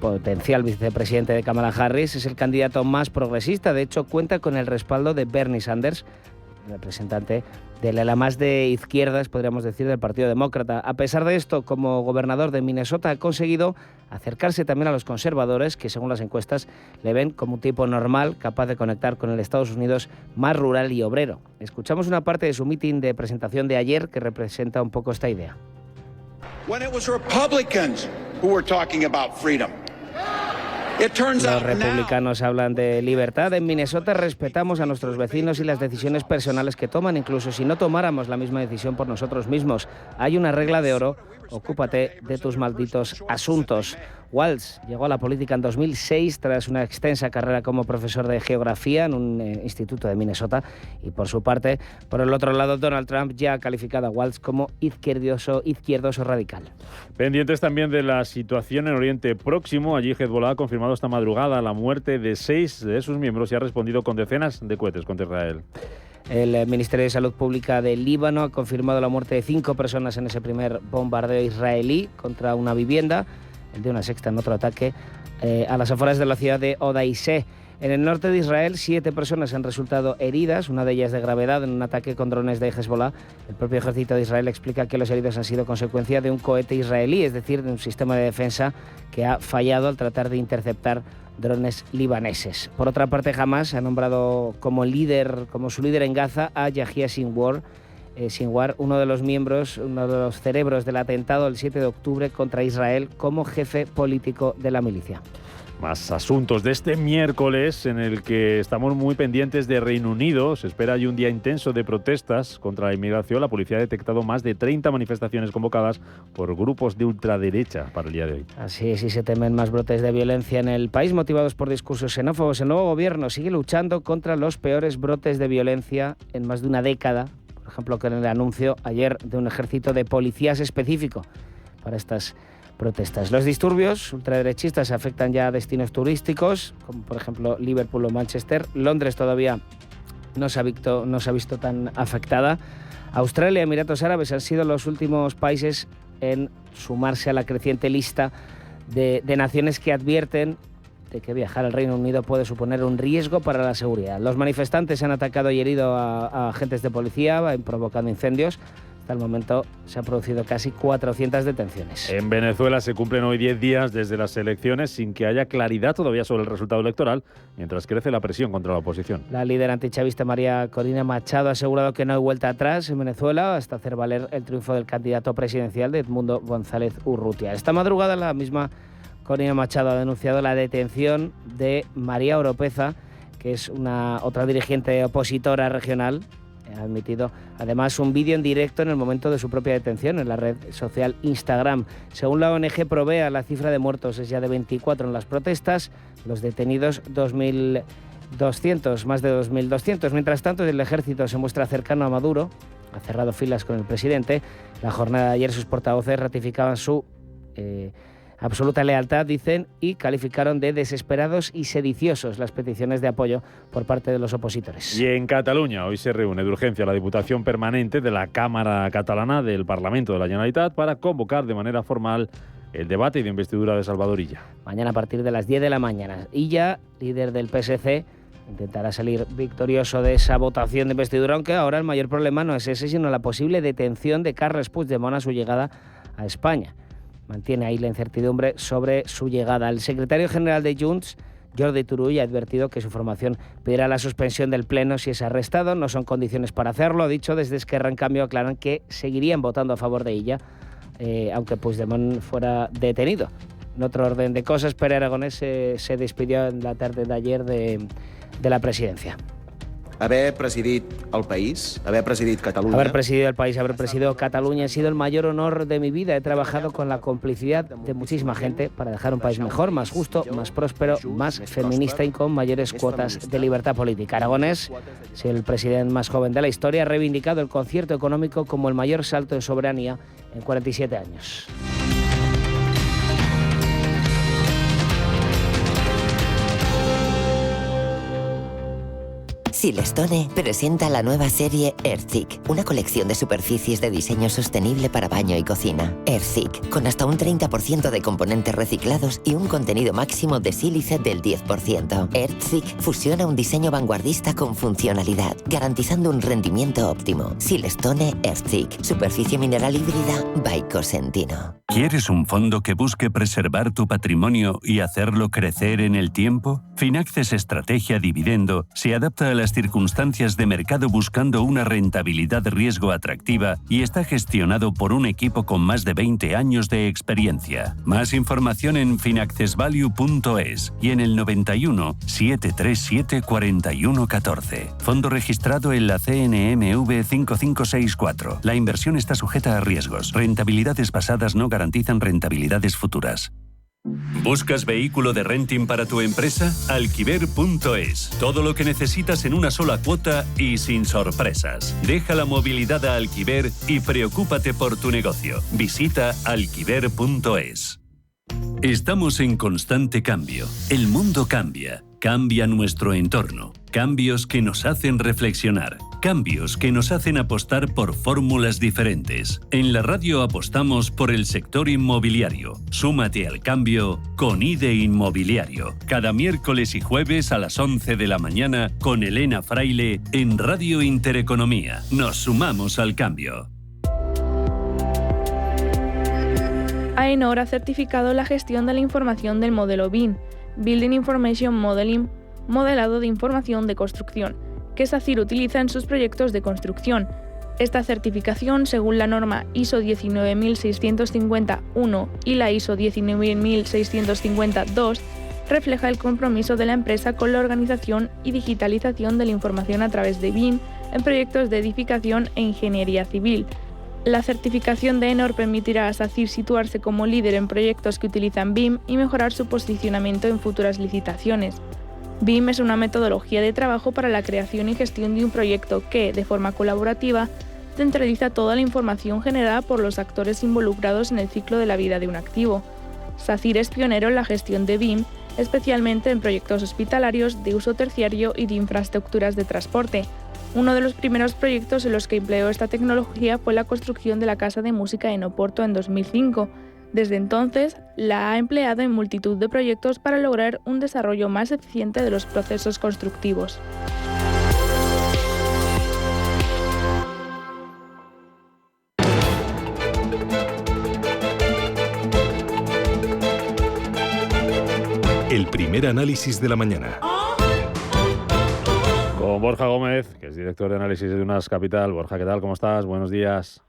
[SPEAKER 6] Potencial vicepresidente de Kamala Harris, es el candidato más progresista. De hecho, cuenta con el respaldo de Bernie Sanders, representante del ala más de izquierdas, podríamos decir, del Partido Demócrata. A pesar de esto, como gobernador de Minnesota, ha conseguido acercarse también a los conservadores, que según las encuestas le ven como un tipo normal, capaz de conectar con el Estados Unidos más rural y obrero. Escuchamos una parte de su mitin de presentación de ayer que representa un poco esta idea.
[SPEAKER 3] When it was Republicans who were talking about freedom.
[SPEAKER 6] Los republicanos hablan de libertad. En Minnesota respetamos a nuestros vecinos y las decisiones personales que toman, incluso si no tomáramos la misma decisión por nosotros mismos. Hay una regla de oro: ocúpate de tus malditos asuntos. Walz llegó a la política en 2006 tras una extensa carrera como profesor de geografía en un instituto de Minnesota. Y por su parte, por el otro lado, Donald Trump ya ha calificado a Walz como izquierdoso radical.
[SPEAKER 2] Pendientes también de la situación en Oriente Próximo. Allí Hezbollah ha confirmado esta madrugada la muerte de 6 de sus miembros y ha respondido con decenas de cohetes contra Israel.
[SPEAKER 6] El Ministerio de Salud Pública del Líbano ha confirmado la muerte de 5 personas en ese primer bombardeo israelí contra una vivienda, el de una sexta en otro ataque a las afueras de la ciudad de Odaiseh. En el norte de Israel, 7 personas han resultado heridas, una de ellas de gravedad, en un ataque con drones de Hezbollah. El propio ejército de Israel explica que los heridos han sido consecuencia de un cohete israelí, es decir, de un sistema de defensa que ha fallado al tratar de interceptar drones libaneses. Por otra parte, Hamas ha nombrado como su líder en Gaza a Yahya Sinwar, uno de los miembros, uno de los cerebros del atentado del 7 de octubre contra Israel, como jefe político de la milicia.
[SPEAKER 2] Más asuntos de este miércoles en el que estamos muy pendientes de Reino Unido. Se espera hoy un día intenso de protestas contra la inmigración. La policía ha detectado más de 30 manifestaciones convocadas por grupos de ultraderecha para el día de hoy.
[SPEAKER 6] Así es, y se temen más brotes de violencia en el país motivados por discursos xenófobos. El nuevo gobierno sigue luchando contra los peores brotes de violencia en más de una década. Por ejemplo, con el anuncio ayer de un ejército de policías específico para estas protestas. Los disturbios ultraderechistas afectan ya a destinos turísticos, como por ejemplo Liverpool o Manchester. Londres todavía no se ha visto tan afectada. Australia y Emiratos Árabes han sido los últimos países en sumarse a la creciente lista de naciones que advierten de que viajar al Reino Unido puede suponer un riesgo para la seguridad. Los manifestantes han atacado y herido a agentes de policía, provocando incendios. Hasta el momento se han producido casi 400 detenciones.
[SPEAKER 2] En Venezuela se cumplen hoy 10 días desde las elecciones sin que haya claridad todavía sobre el resultado electoral, mientras crece la presión contra la oposición.
[SPEAKER 6] La líder antichavista María Corina Machado ha asegurado que no hay vuelta atrás en Venezuela hasta hacer valer el triunfo del candidato presidencial de Edmundo González Urrutia. Esta madrugada la misma Corina Machado ha denunciado la detención de María Oropeza, que es otra dirigente opositora regional. Ha admitido además un vídeo en directo en el momento de su propia detención en la red social Instagram. Según la ONG Provea, la cifra de muertos es ya de 24 en las protestas, los detenidos 2.200, más de 2.200. Mientras tanto, el ejército se muestra cercano a Maduro, ha cerrado filas con el presidente. La jornada de ayer sus portavoces ratificaban su absoluta lealtad, dicen, y calificaron de desesperados y sediciosos las peticiones de apoyo por parte de los opositores.
[SPEAKER 2] Y en Cataluña hoy se reúne de urgencia la Diputación Permanente de la Cámara Catalana del Parlamento de la Generalitat para convocar de manera formal el debate de investidura de Salvador Illa.
[SPEAKER 6] Mañana a partir de las 10 de la mañana. Illa, líder del PSC, intentará salir victorioso de esa votación de investidura, aunque ahora el mayor problema no es ese, sino la posible detención de Carles Puigdemont a su llegada a España. Mantiene ahí la incertidumbre sobre su llegada. El secretario general de Junts, Jordi Turull, ha advertido que su formación pedirá la suspensión del Pleno si es arrestado. No son condiciones para hacerlo. Ha dicho, desde Esquerra, en cambio, aclaran que seguirían votando a favor de ella, aunque Puigdemont fuera detenido. En otro orden de cosas, Pere Aragonés se despidió en la tarde de ayer de la presidencia.
[SPEAKER 7] Haber presidit el país, haber presidit Catalunya...
[SPEAKER 6] Haber presidido el país, haber presidido Cataluña ha sido el mayor honor de mi vida. He trabajado con la complicidad de muchísima gente para dejar un país mejor, más justo, más próspero, más feminista y con mayores cuotas de libertad política. Aragonés, si el presidente más joven de la historia, ha reivindicado el concierto económico como el mayor salto de soberanía en 47 años.
[SPEAKER 16] Silestone presenta la nueva serie Earthik, una colección de superficies de diseño sostenible para baño y cocina. Earthik, con hasta un 30% de componentes reciclados y un contenido máximo de sílice del 10%. Earthik fusiona un diseño vanguardista con funcionalidad, garantizando un rendimiento óptimo. Silestone Earthik, superficie mineral híbrida by Cosentino.
[SPEAKER 1] ¿Quieres un fondo que busque preservar tu patrimonio y hacerlo crecer en el tiempo? Finaccess Estrategia Dividendo se adapta a las circunstancias de mercado buscando una rentabilidad-riesgo atractiva y está gestionado por un equipo con más de 20 años de experiencia. Más información en finaccessvalue.es y en el 91 737 4114. Fondo registrado en la CNMV 5564. La inversión está sujeta a riesgos. Rentabilidades pasadas no garantizan rentabilidades futuras. ¿Buscas vehículo de renting para tu empresa? Alquiver.es. Todo lo que necesitas en una sola cuota y sin sorpresas. Deja la movilidad a Alquiver y preocúpate por tu negocio. Visita alquiver.es. Estamos en constante cambio. El mundo cambia. Cambia nuestro entorno. Cambios que nos hacen reflexionar. Cambios que nos hacen apostar por fórmulas diferentes. En la radio apostamos por el sector inmobiliario. Súmate al cambio con IDE Inmobiliario. Cada miércoles y jueves a las 11 de la mañana con Elena Fraile en Radio Intereconomía. Nos sumamos al cambio.
[SPEAKER 8] AENOR ha certificado la gestión de la información del modelo BIM, Building Information Modeling, modelado de información de construcción, que SACIR utiliza en sus proyectos de construcción. Esta certificación, según la norma ISO 19650-1 y la ISO 19650-2, refleja el compromiso de la empresa con la organización y digitalización de la información a través de BIM en proyectos de edificación e ingeniería civil. La certificación de AENOR permitirá a SACIR situarse como líder en proyectos que utilizan BIM y mejorar su posicionamiento en futuras licitaciones. BIM es una metodología de trabajo para la creación y gestión de un proyecto que, de forma colaborativa, centraliza toda la información generada por los actores involucrados en el ciclo de la vida de un activo. SACIR es pionero en la gestión de BIM, especialmente en proyectos hospitalarios, de uso terciario y de infraestructuras de transporte. Uno de los primeros proyectos en los que empleó esta tecnología fue la construcción de la Casa de Música en Oporto en 2005. Desde entonces, la ha empleado en multitud de proyectos para lograr un desarrollo más eficiente de los procesos constructivos.
[SPEAKER 15] primer análisis de la mañana.
[SPEAKER 2] Con Borja Gómez, que es director de análisis de Unas Capital. Borja, ¿qué tal? ¿Cómo estás? Buenos días.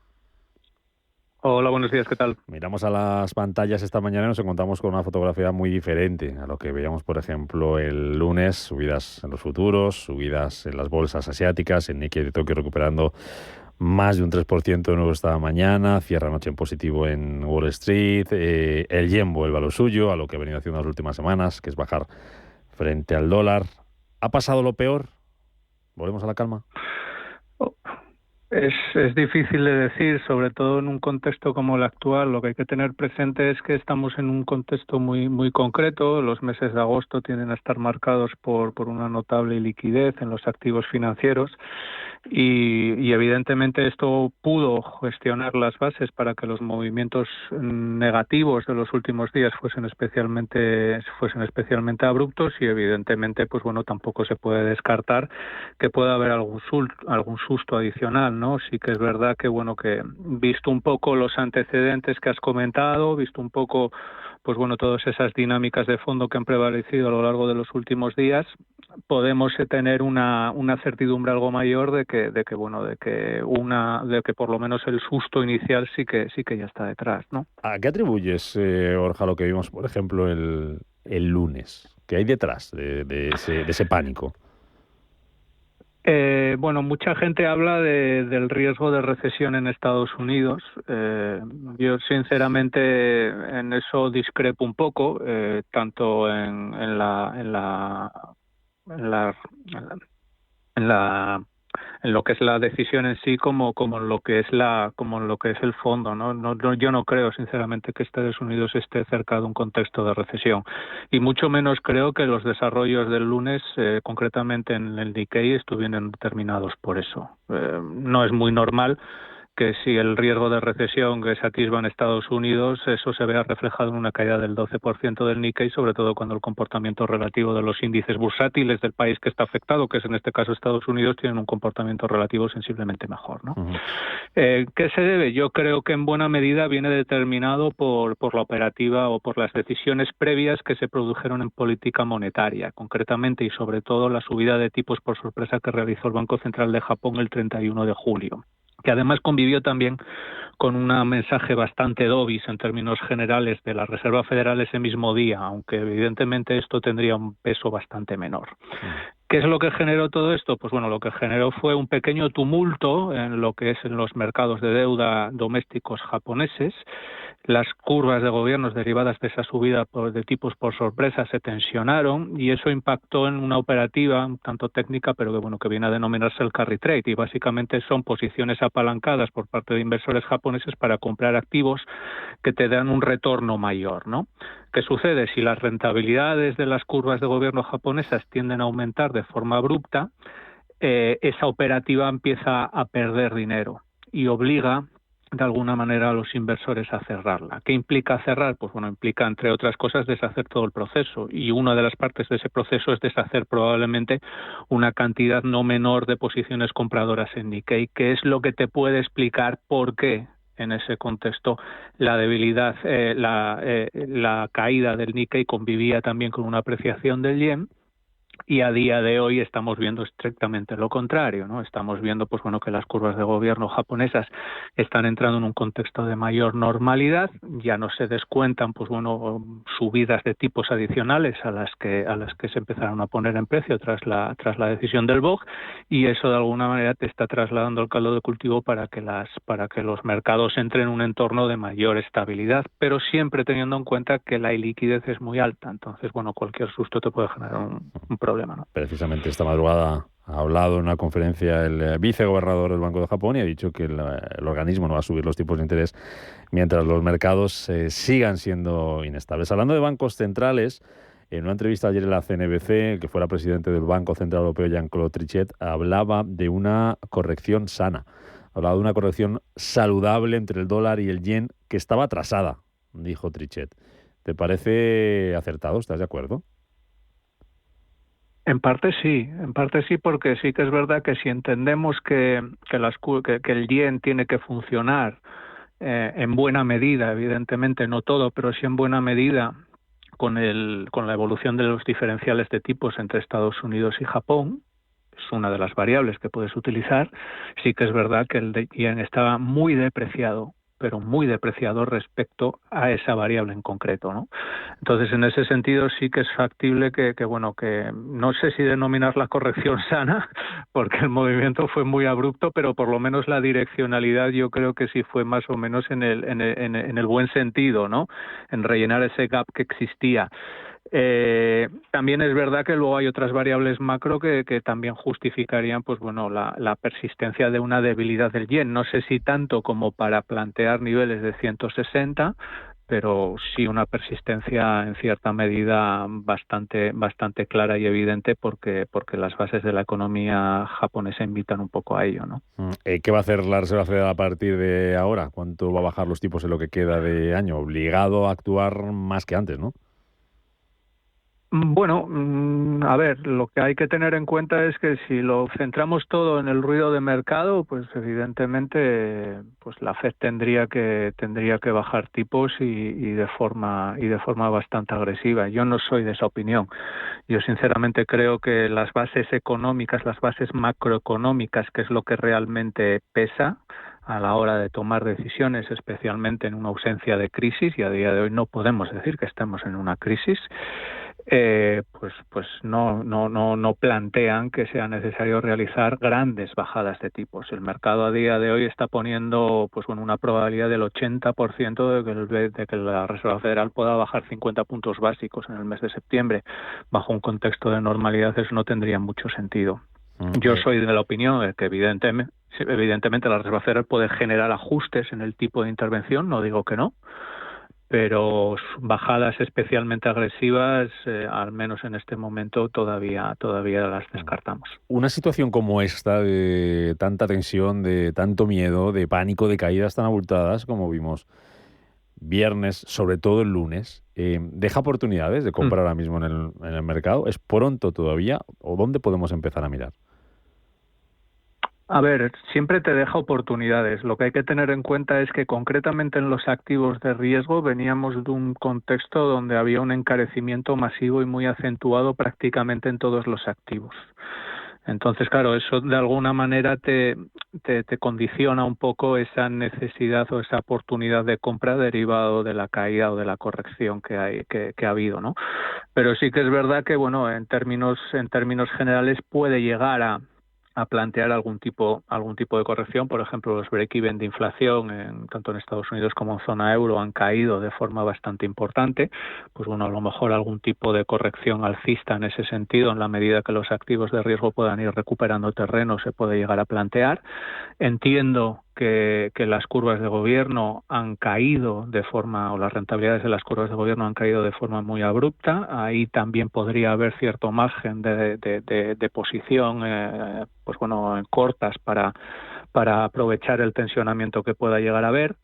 [SPEAKER 17] Hola, buenos días, ¿qué tal?
[SPEAKER 2] Miramos a las pantallas esta mañana y nos encontramos con una fotografía muy diferente a lo que veíamos, por ejemplo, el lunes. Subidas en los futuros, subidas en las bolsas asiáticas, en Nikkei de Tokio recuperando más de un 3% de nuevo esta mañana, cierra noche en positivo en Wall Street, el yen vuelve a lo suyo, a lo que ha venido haciendo las últimas semanas, que es bajar frente al dólar. ¿Ha pasado lo peor? ¿Volvemos a la calma?
[SPEAKER 17] Es difícil de decir, sobre todo en un contexto como el actual. Lo que hay que tener presente es que estamos en un contexto muy concreto. Los meses de agosto tienden a estar marcados por una notable liquidez en los activos financieros y evidentemente esto pudo gestionar las bases para que los movimientos negativos de los últimos días fuesen especialmente abruptos y evidentemente pues bueno, tampoco se puede descartar que pueda haber algún susto adicional, ¿no? Sí que es verdad que bueno, que visto un poco los antecedentes que has comentado, visto un poco pues bueno, todas esas dinámicas de fondo que han prevalecido a lo largo de los últimos días, podemos tener una certidumbre algo mayor de que por lo menos el susto inicial sí que ya está detrás, ¿no?
[SPEAKER 2] ¿A qué atribuyes, Borja, lo que vimos, por ejemplo, el lunes? ¿Qué hay detrás de ese pánico?
[SPEAKER 17] Bueno, mucha gente habla del riesgo de recesión en Estados Unidos. Yo sinceramente en eso discrepo un poco, tanto en lo que es la decisión en sí como en lo que es el fondo, ¿no? Yo no creo sinceramente que Estados Unidos esté cerca de un contexto de recesión y mucho menos creo que los desarrollos del lunes concretamente en el Nikkei estuvieran determinados por eso. No es muy normal que si el riesgo de recesión que se atisba en Estados Unidos, eso se vea reflejado en una caída del 12% del Nikkei, sobre todo cuando el comportamiento relativo de los índices bursátiles del país que está afectado, que es en este caso Estados Unidos, tienen un comportamiento relativo sensiblemente mejor, ¿no? Uh-huh. ¿Qué se debe? Yo creo que en buena medida viene determinado por la operativa o por las decisiones previas que se produjeron en política monetaria, concretamente y sobre todo la subida de tipos por sorpresa que realizó el Banco Central de Japón el 31 de julio. Que además convivió también con un mensaje bastante dovish en términos generales de la Reserva Federal ese mismo día, aunque evidentemente esto tendría un peso bastante menor. ¿Qué es lo que generó todo esto? Pues bueno, lo que generó fue un pequeño tumulto en lo que es en los mercados de deuda domésticos japoneses. Las curvas de gobiernos derivadas de esa subida de tipos por sorpresa se tensionaron y eso impactó en una operativa un tanto técnica, pero que viene a denominarse el carry trade, y básicamente son posiciones apalancadas por parte de inversores japoneses para comprar activos que te dan un retorno mayor, ¿no? ¿Qué sucede? Si las rentabilidades de las curvas de gobierno japonesas tienden a aumentar de forma abrupta, esa operativa empieza a perder dinero y obliga de alguna manera a los inversores a cerrarla. ¿Qué implica cerrar? Pues bueno, implica entre otras cosas deshacer todo el proceso, y una de las partes de ese proceso es deshacer probablemente una cantidad no menor de posiciones compradoras en Nikkei, que es lo que te puede explicar por qué en ese contexto la debilidad, la caída del Nikkei convivía también con una apreciación del yen. Y a día de hoy estamos viendo estrictamente lo contrario, ¿no? Estamos viendo que las curvas de gobierno japonesas están entrando en un contexto de mayor normalidad, ya no se descuentan subidas de tipos adicionales a las que se empezaron a poner en precio tras la decisión del BOJ, y eso de alguna manera te está trasladando el caldo de cultivo para que los mercados entren en un entorno de mayor estabilidad, pero siempre teniendo en cuenta que la iliquidez es muy alta. Entonces, cualquier susto te puede generar un problema, ¿no?
[SPEAKER 2] Precisamente esta madrugada ha hablado en una conferencia el vicegobernador del Banco de Japón y ha dicho que el organismo no va a subir los tipos de interés mientras los mercados sigan siendo inestables. Hablando de bancos centrales, en una entrevista ayer en la CNBC, el que fuera presidente del Banco Central Europeo, Jean-Claude Trichet, hablaba de una corrección sana. Hablaba de una corrección saludable entre el dólar y el yen que estaba atrasada, dijo Trichet. ¿Te parece acertado? ¿Estás de acuerdo?
[SPEAKER 17] En parte sí, porque sí que es verdad que si entendemos que el yen tiene que funcionar en buena medida, evidentemente no todo, pero sí en buena medida, con la evolución de los diferenciales de tipos entre Estados Unidos y Japón, es una de las variables que puedes utilizar, sí que es verdad que el yen estaba muy depreciado, pero muy depreciado respecto a esa variable en concreto, ¿no? Entonces, en ese sentido sí que es factible que no sé si denominar la corrección sana, porque el movimiento fue muy abrupto, pero por lo menos la direccionalidad yo creo que sí fue más o menos en el buen sentido, ¿no? En rellenar ese gap que existía. También es verdad que luego hay otras variables macro que también justificarían la persistencia de una debilidad del yen. No sé si tanto como para plantear niveles de 160, pero sí una persistencia en cierta medida bastante clara y evidente porque las bases de la economía japonesa invitan un poco a ello, ¿no?
[SPEAKER 2] ¿Qué va a hacer la Reserva Federal a partir de ahora? ¿Cuánto va a bajar los tipos en lo que queda de año? Obligado a actuar más que antes, ¿no?
[SPEAKER 17] Bueno, a ver, lo que hay que tener en cuenta es que si lo centramos todo en el ruido de mercado, pues evidentemente pues la Fed tendría que bajar tipos y de forma bastante agresiva. Yo no soy de esa opinión. Yo sinceramente creo que las bases económicas, las bases macroeconómicas, que es lo que realmente pesa a la hora de tomar decisiones, especialmente en una ausencia de crisis, y a día de hoy no podemos decir que estemos en una crisis, pues no plantean que sea necesario realizar grandes bajadas de tipos. El mercado a día de hoy está poniendo una probabilidad del 80% de que la Reserva Federal pueda bajar 50 puntos básicos en el mes de septiembre. Bajo un contexto de normalidad eso no tendría mucho sentido. Yo soy de la opinión de que evidentemente la Reserva Federal puede generar ajustes en el tipo de intervención, no digo que no, pero bajadas especialmente agresivas, al menos en este momento, todavía las descartamos.
[SPEAKER 2] Una situación como esta, de tanta tensión, de tanto miedo, de pánico, de caídas tan abultadas como vimos viernes, sobre todo el lunes, ¿deja oportunidades de compra ahora mismo en el mercado? ¿Es pronto todavía? ¿O dónde podemos empezar a mirar?
[SPEAKER 17] A ver, siempre te deja oportunidades. Lo que hay que tener en cuenta es que concretamente en los activos de riesgo veníamos de un contexto donde había un encarecimiento masivo y muy acentuado prácticamente en todos los activos. Entonces, claro, eso de alguna manera te condiciona un poco esa necesidad o esa oportunidad de compra derivado de la caída o de la corrección que ha habido, ¿no? Pero sí que es verdad que, en términos generales puede llegar a plantear algún tipo de corrección. Por ejemplo, los break-even de inflación tanto en Estados Unidos como en zona euro han caído de forma bastante importante. Pues a lo mejor algún tipo de corrección alcista en ese sentido, en la medida que los activos de riesgo puedan ir recuperando terreno, se puede llegar a plantear. Entiendo que las curvas de gobierno han caído o las rentabilidades de las curvas de gobierno han caído de forma muy abrupta. Ahí también podría haber cierto margen de posición, en cortas para aprovechar el tensionamiento que pueda llegar a haber.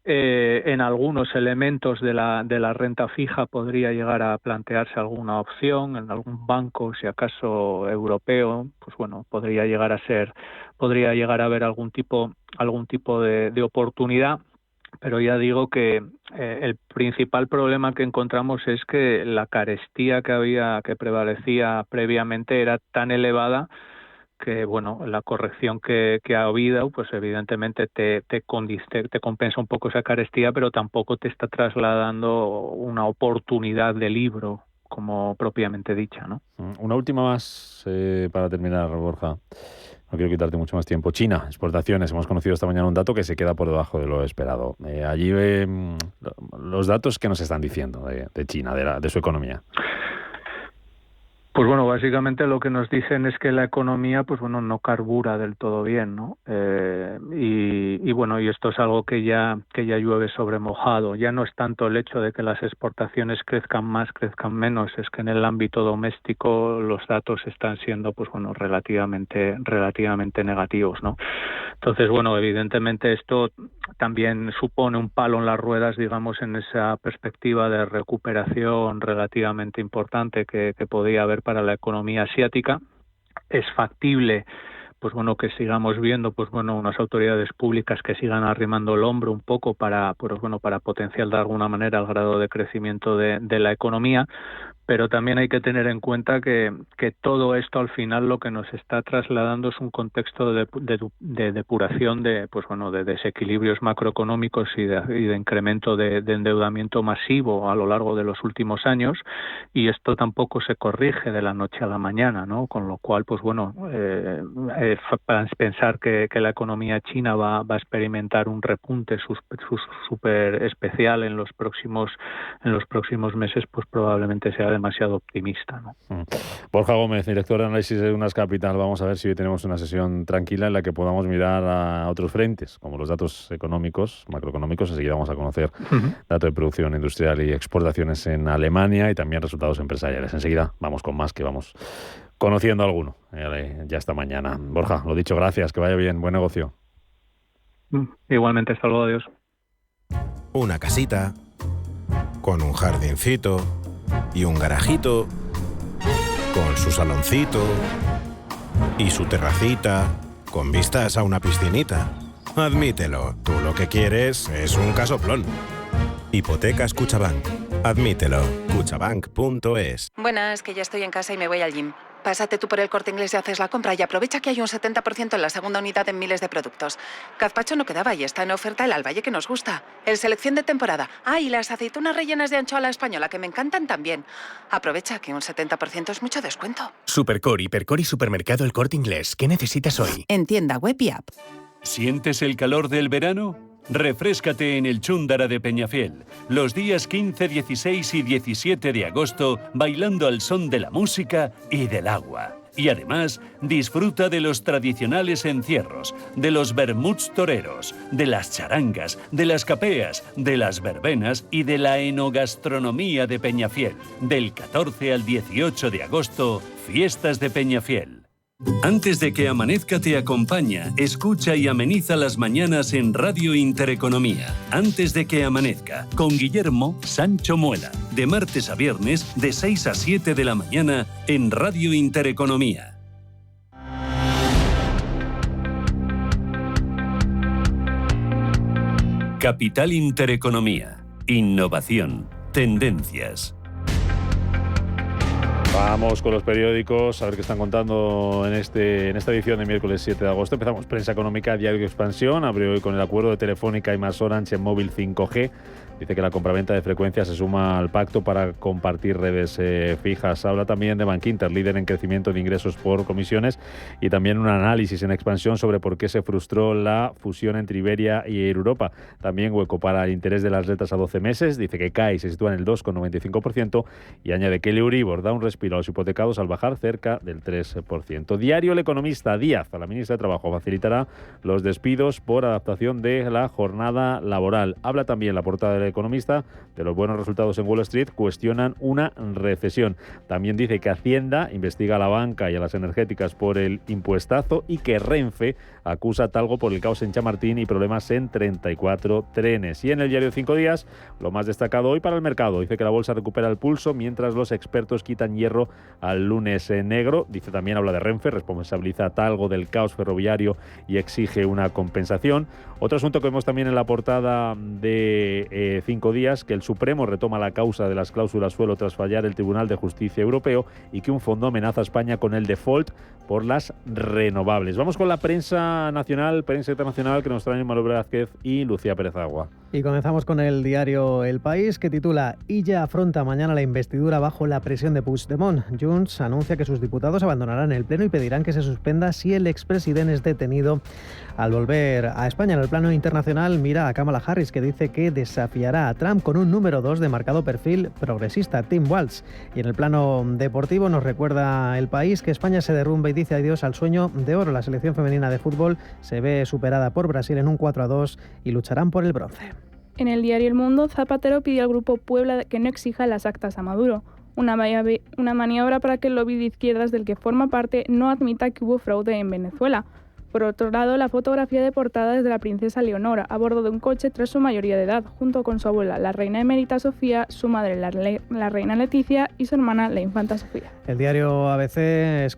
[SPEAKER 17] En algunos elementos de la renta fija podría llegar a plantearse alguna opción en algún banco, si acaso europeo, podría llegar a haber algún tipo de oportunidad. Pero ya digo que el principal problema que encontramos es que la carestía que prevalecía previamente era tan elevada que la corrección que ha habido, pues evidentemente te compensa un poco esa carestía, pero tampoco te está trasladando una oportunidad de libro como propiamente dicha, ¿no?
[SPEAKER 2] Una última más para terminar, Borja. No quiero quitarte mucho más tiempo. China, exportaciones. Hemos conocido esta mañana un dato que se queda por debajo de lo esperado. Allí los datos que nos están diciendo de China, de su economía.
[SPEAKER 17] Pues básicamente lo que nos dicen es que la economía no carbura del todo bien, ¿no? Y esto es algo que ya llueve sobre mojado. Ya no es tanto el hecho de que las exportaciones crezcan más, crezcan menos, es que en el ámbito doméstico los datos están siendo relativamente negativos, ¿no? Entonces, evidentemente esto también supone un palo en las ruedas, digamos, en esa perspectiva de recuperación relativamente importante que podía haber para la economía asiática. Es factible pues bueno, que sigamos viendo, pues bueno, unas autoridades públicas que sigan arrimando el hombro un poco para, pues bueno, para potenciar de alguna manera el grado de crecimiento de la economía. Pero también hay que tener en cuenta que todo esto al final lo que nos está trasladando es un contexto de depuración de, pues bueno, de desequilibrios macroeconómicos y de incremento de endeudamiento masivo a lo largo de los últimos años, y esto tampoco se corrige de la noche a la mañana, ¿no? Con lo cual, pues bueno, pensar que la economía china va a experimentar un repunte súper especial en los próximos meses, pues probablemente sea demasiado optimista, ¿no?
[SPEAKER 2] Borja Gómez, director de análisis de Unas Capital. Vamos a ver si hoy tenemos una sesión tranquila en la que podamos mirar a otros frentes, como los datos económicos, macroeconómicos. Enseguida vamos a conocer datos de producción industrial y exportaciones en Alemania y también resultados empresariales. Enseguida vamos con más, que vamos conociendo alguno ya esta mañana. Borja, lo dicho, gracias, que vaya bien, buen negocio.
[SPEAKER 17] Igualmente, hasta luego, adiós.
[SPEAKER 18] Una casita con un jardincito y un garajito, con su saloncito y su terracita, con vistas a una piscinita. Admítelo, tú lo que quieres es un casoplón. Hipotecas Cuchabank. Admítelo. Cuchabank.es.
[SPEAKER 19] Buenas, que ya estoy en casa y me voy al gym. Pásate tú por el Corte Inglés y haces la compra y aprovecha que hay un 70% en la segunda unidad en miles de productos. Gazpacho no quedaba y está en oferta el al Valle que nos gusta. El selección de temporada. Ah, y las aceitunas rellenas de anchoa a la española que me encantan también. Aprovecha que un 70% es mucho descuento.
[SPEAKER 13] Supercore, Hipercore y Supermercado El Corte Inglés. ¿Qué necesitas hoy?
[SPEAKER 19] En tienda web y app.
[SPEAKER 1] ¿Sientes el calor del verano? Refréscate en el Chúndara de Peñafiel, los días 15, 16 y 17 de agosto, bailando al son de la música y del agua. Y además, disfruta de los tradicionales encierros, de los vermuts toreros, de las charangas, de las capeas, de las verbenas y de la enogastronomía de Peñafiel. Del 14 al 18 de agosto, Fiestas de Peñafiel. Antes de que amanezca te acompaña, escucha y ameniza las mañanas en Radio Intereconomía. Antes de que amanezca, con Guillermo Sancho Muela. De martes a viernes, de 6 a 7 de la mañana, en Radio Intereconomía. Capital Intereconomía. Innovación. Tendencias.
[SPEAKER 2] Vamos con los periódicos, a ver qué están contando en esta edición de miércoles 7 de agosto. Empezamos Prensa Económica, Diario Expansión. Abrió hoy con el acuerdo de Telefónica y más Orange en móvil 5G. Dice que la compraventa de frecuencias se suma al pacto para compartir redes fijas. Habla también de Bankinter, líder en crecimiento de ingresos por comisiones, y también un análisis en expansión sobre por qué se frustró la fusión entre Iberia y Europa. También hueco para el interés de las letras a 12 meses. Dice que cae y se sitúa en el 2,95% y añade que el Euribor da un respiro a los hipotecados al bajar cerca del 3%. Diario El Economista. Díaz, a la ministra de Trabajo, facilitará los despidos por adaptación de la jornada laboral. Habla también la portada del Economista de los buenos resultados en Wall Street, cuestionan una recesión. También dice que Hacienda investiga a la banca y a las energéticas por el impuestazo y que Renfe acusa a Talgo por el caos en Chamartín y problemas en 34 trenes. Y en el diario 5 días, lo más destacado hoy para el mercado. Dice que la bolsa recupera el pulso mientras los expertos quitan hierro al lunes negro. Dice también, habla de Renfe, responsabiliza a Talgo del caos ferroviario y exige una compensación. Otro asunto que vemos también en la portada de 5 días, que el Supremo retoma la causa de las cláusulas suelo tras fallar el Tribunal de Justicia Europeo y que un fondo amenaza a España con el default por las renovables. Vamos con la prensa nacional, prensa internacional, que nos traen Manuel Velázquez y Lucía Pérez Agua.
[SPEAKER 4] Y comenzamos con el diario El País, que titula Illa afronta mañana la investidura bajo la presión de Puigdemont. Junts anuncia que sus diputados abandonarán el pleno y pedirán que se suspenda si el expresidente es detenido al volver a España. En el plano internacional mira a Kamala Harris, que dice que desafiará a Trump con un número 2 de marcado perfil progresista, Tim Walz. Y en el plano deportivo nos recuerda El País que España se derrumba y dice adiós al sueño de oro. La selección femenina de fútbol se ve superada por Brasil en un 4-2 y lucharán por el bronce.
[SPEAKER 8] En el diario El Mundo, Zapatero pidió al Grupo Puebla que no exija las actas a Maduro. Una maniobra para que el lobby de izquierdas del que forma parte no admita que hubo fraude en Venezuela. Por otro lado, la fotografía de portada es de la princesa Leonora, a bordo de un coche tras su mayoría de edad, junto con su abuela, la reina emérita Sofía, su madre, la reina Leticia, y su hermana, la infanta Sofía.
[SPEAKER 4] El diario ABC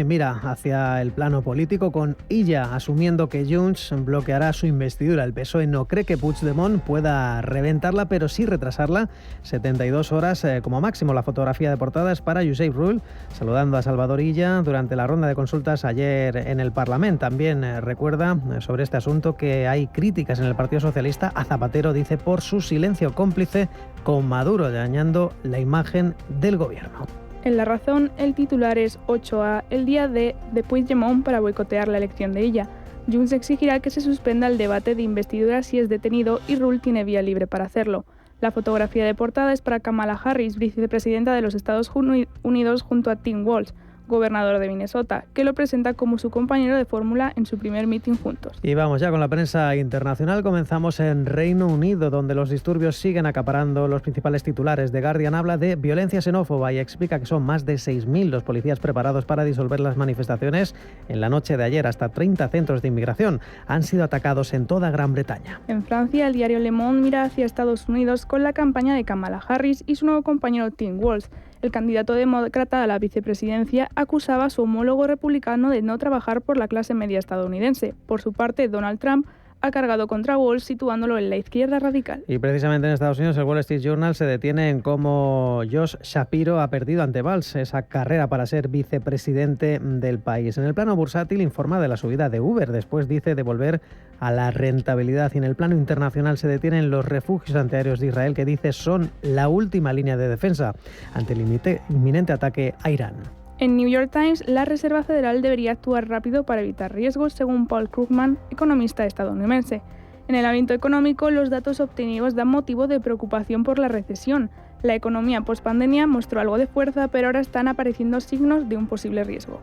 [SPEAKER 4] mira hacia el plano político, con Illa asumiendo que Junts bloqueará su investidura. El PSOE no cree que Puigdemont pueda reventarla, pero sí retrasarla 72 horas como máximo. La fotografía de portada es para Josep Rull, saludando a Salvador Illa durante la ronda de consultas ayer en el Parlamento. También recuerda sobre este asunto que hay críticas en el Partido Socialista a Zapatero, dice, por su silencio cómplice con Maduro, dañando la imagen del gobierno.
[SPEAKER 8] En La Razón, el titular es 8A, el día de Puigdemont para boicotear la elección de Illa. Junts exigirá que se suspenda el debate de investidura si es detenido y Rull tiene vía libre para hacerlo. La fotografía de portada es para Kamala Harris, vicepresidenta de los Estados Unidos, junto a Tim Walz, gobernador de Minnesota, que lo presenta como su compañero de fórmula en su primer mitin juntos.
[SPEAKER 4] Y vamos ya con la prensa internacional. Comenzamos en Reino Unido, donde los disturbios siguen acaparando los principales titulares. The Guardian habla de violencia xenófoba y explica que son más de 6.000 los policías preparados para disolver las manifestaciones. En la noche de ayer, hasta 30 centros de inmigración han sido atacados en toda Gran Bretaña.
[SPEAKER 8] En Francia, el diario Le Monde mira hacia Estados Unidos con la campaña de Kamala Harris y su nuevo compañero Tim Walz. El candidato demócrata a la vicepresidencia acusaba a su homólogo republicano de no trabajar por la clase media estadounidense. Por su parte, Donald Trump ha cargado contra Walz, situándolo en la izquierda radical.
[SPEAKER 4] Y precisamente en Estados Unidos, el Wall Street Journal se detiene en cómo Josh Shapiro ha perdido ante Valls esa carrera para ser vicepresidente del país. En el plano bursátil informa de la subida de Uber, después dice de volver a la rentabilidad. Y en el plano internacional se detienen los refugios antiaéreos de Israel, que dice son la última línea de defensa ante el inminente ataque a Irán.
[SPEAKER 8] En New York Times, la Reserva Federal debería actuar rápido para evitar riesgos, según Paul Krugman, economista estadounidense. En el ámbito económico, los datos obtenidos dan motivo de preocupación por la recesión. La economía post-pandemia mostró algo de fuerza, pero ahora están apareciendo signos de un posible riesgo.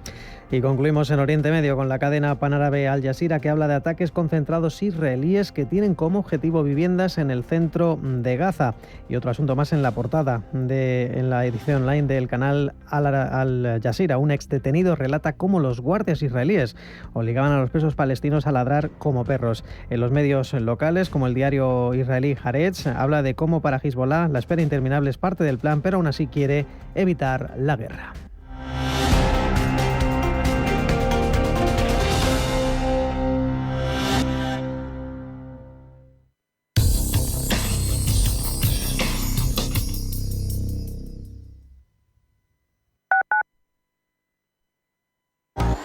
[SPEAKER 4] Y concluimos en Oriente Medio con la cadena panárabe Al Jazeera, que habla de ataques concentrados israelíes que tienen como objetivo viviendas en el centro de Gaza. Y otro asunto más en la portada en la edición online del canal Al Jazeera. Un exdetenido relata cómo los guardias israelíes obligaban a los presos palestinos a ladrar como perros. En los medios locales, como el diario israelí Haaretz, habla de cómo para Hezbollah la espera interminable es parte del plan, pero aún así quiere evitar la guerra.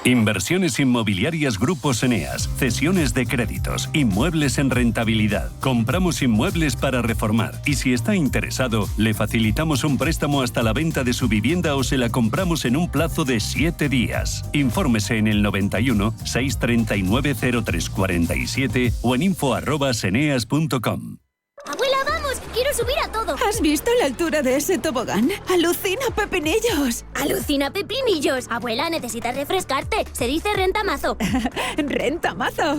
[SPEAKER 1] Inversiones inmobiliarias Grupos Eneas, cesiones de créditos, inmuebles en rentabilidad. Compramos inmuebles para reformar y si está interesado, le facilitamos un préstamo hasta la venta de su vivienda o se la compramos en un plazo de 7 días. Infórmese en el 91 639 0347 o en info@eneas.com.
[SPEAKER 20] ¡Abuela, vamos! ¡Quiero subir a todo! ¿Has visto la altura de ese tobogán? ¡Alucina, pepinillos! ¡Alucina, pepinillos! Abuela, necesitas refrescarte. Se dice rentamazo. ¡Rentamazo!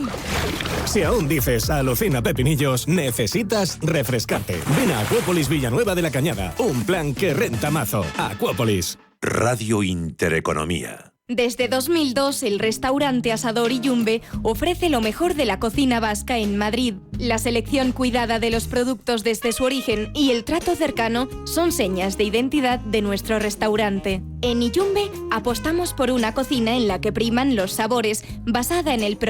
[SPEAKER 13] Si aún dices alucina, pepinillos, necesitas refrescarte. Ven a Acuópolis Villanueva de la Cañada. Un plan que renta mazo. Acuópolis.
[SPEAKER 9] Radio Intereconomía.
[SPEAKER 21] Desde 2002, el restaurante Asador Iyumbe ofrece lo mejor de la cocina vasca en Madrid. La selección cuidada de los productos desde su origen y el trato cercano son señas de identidad de nuestro restaurante. En Iyumbe apostamos por una cocina en la que priman los sabores, basada en el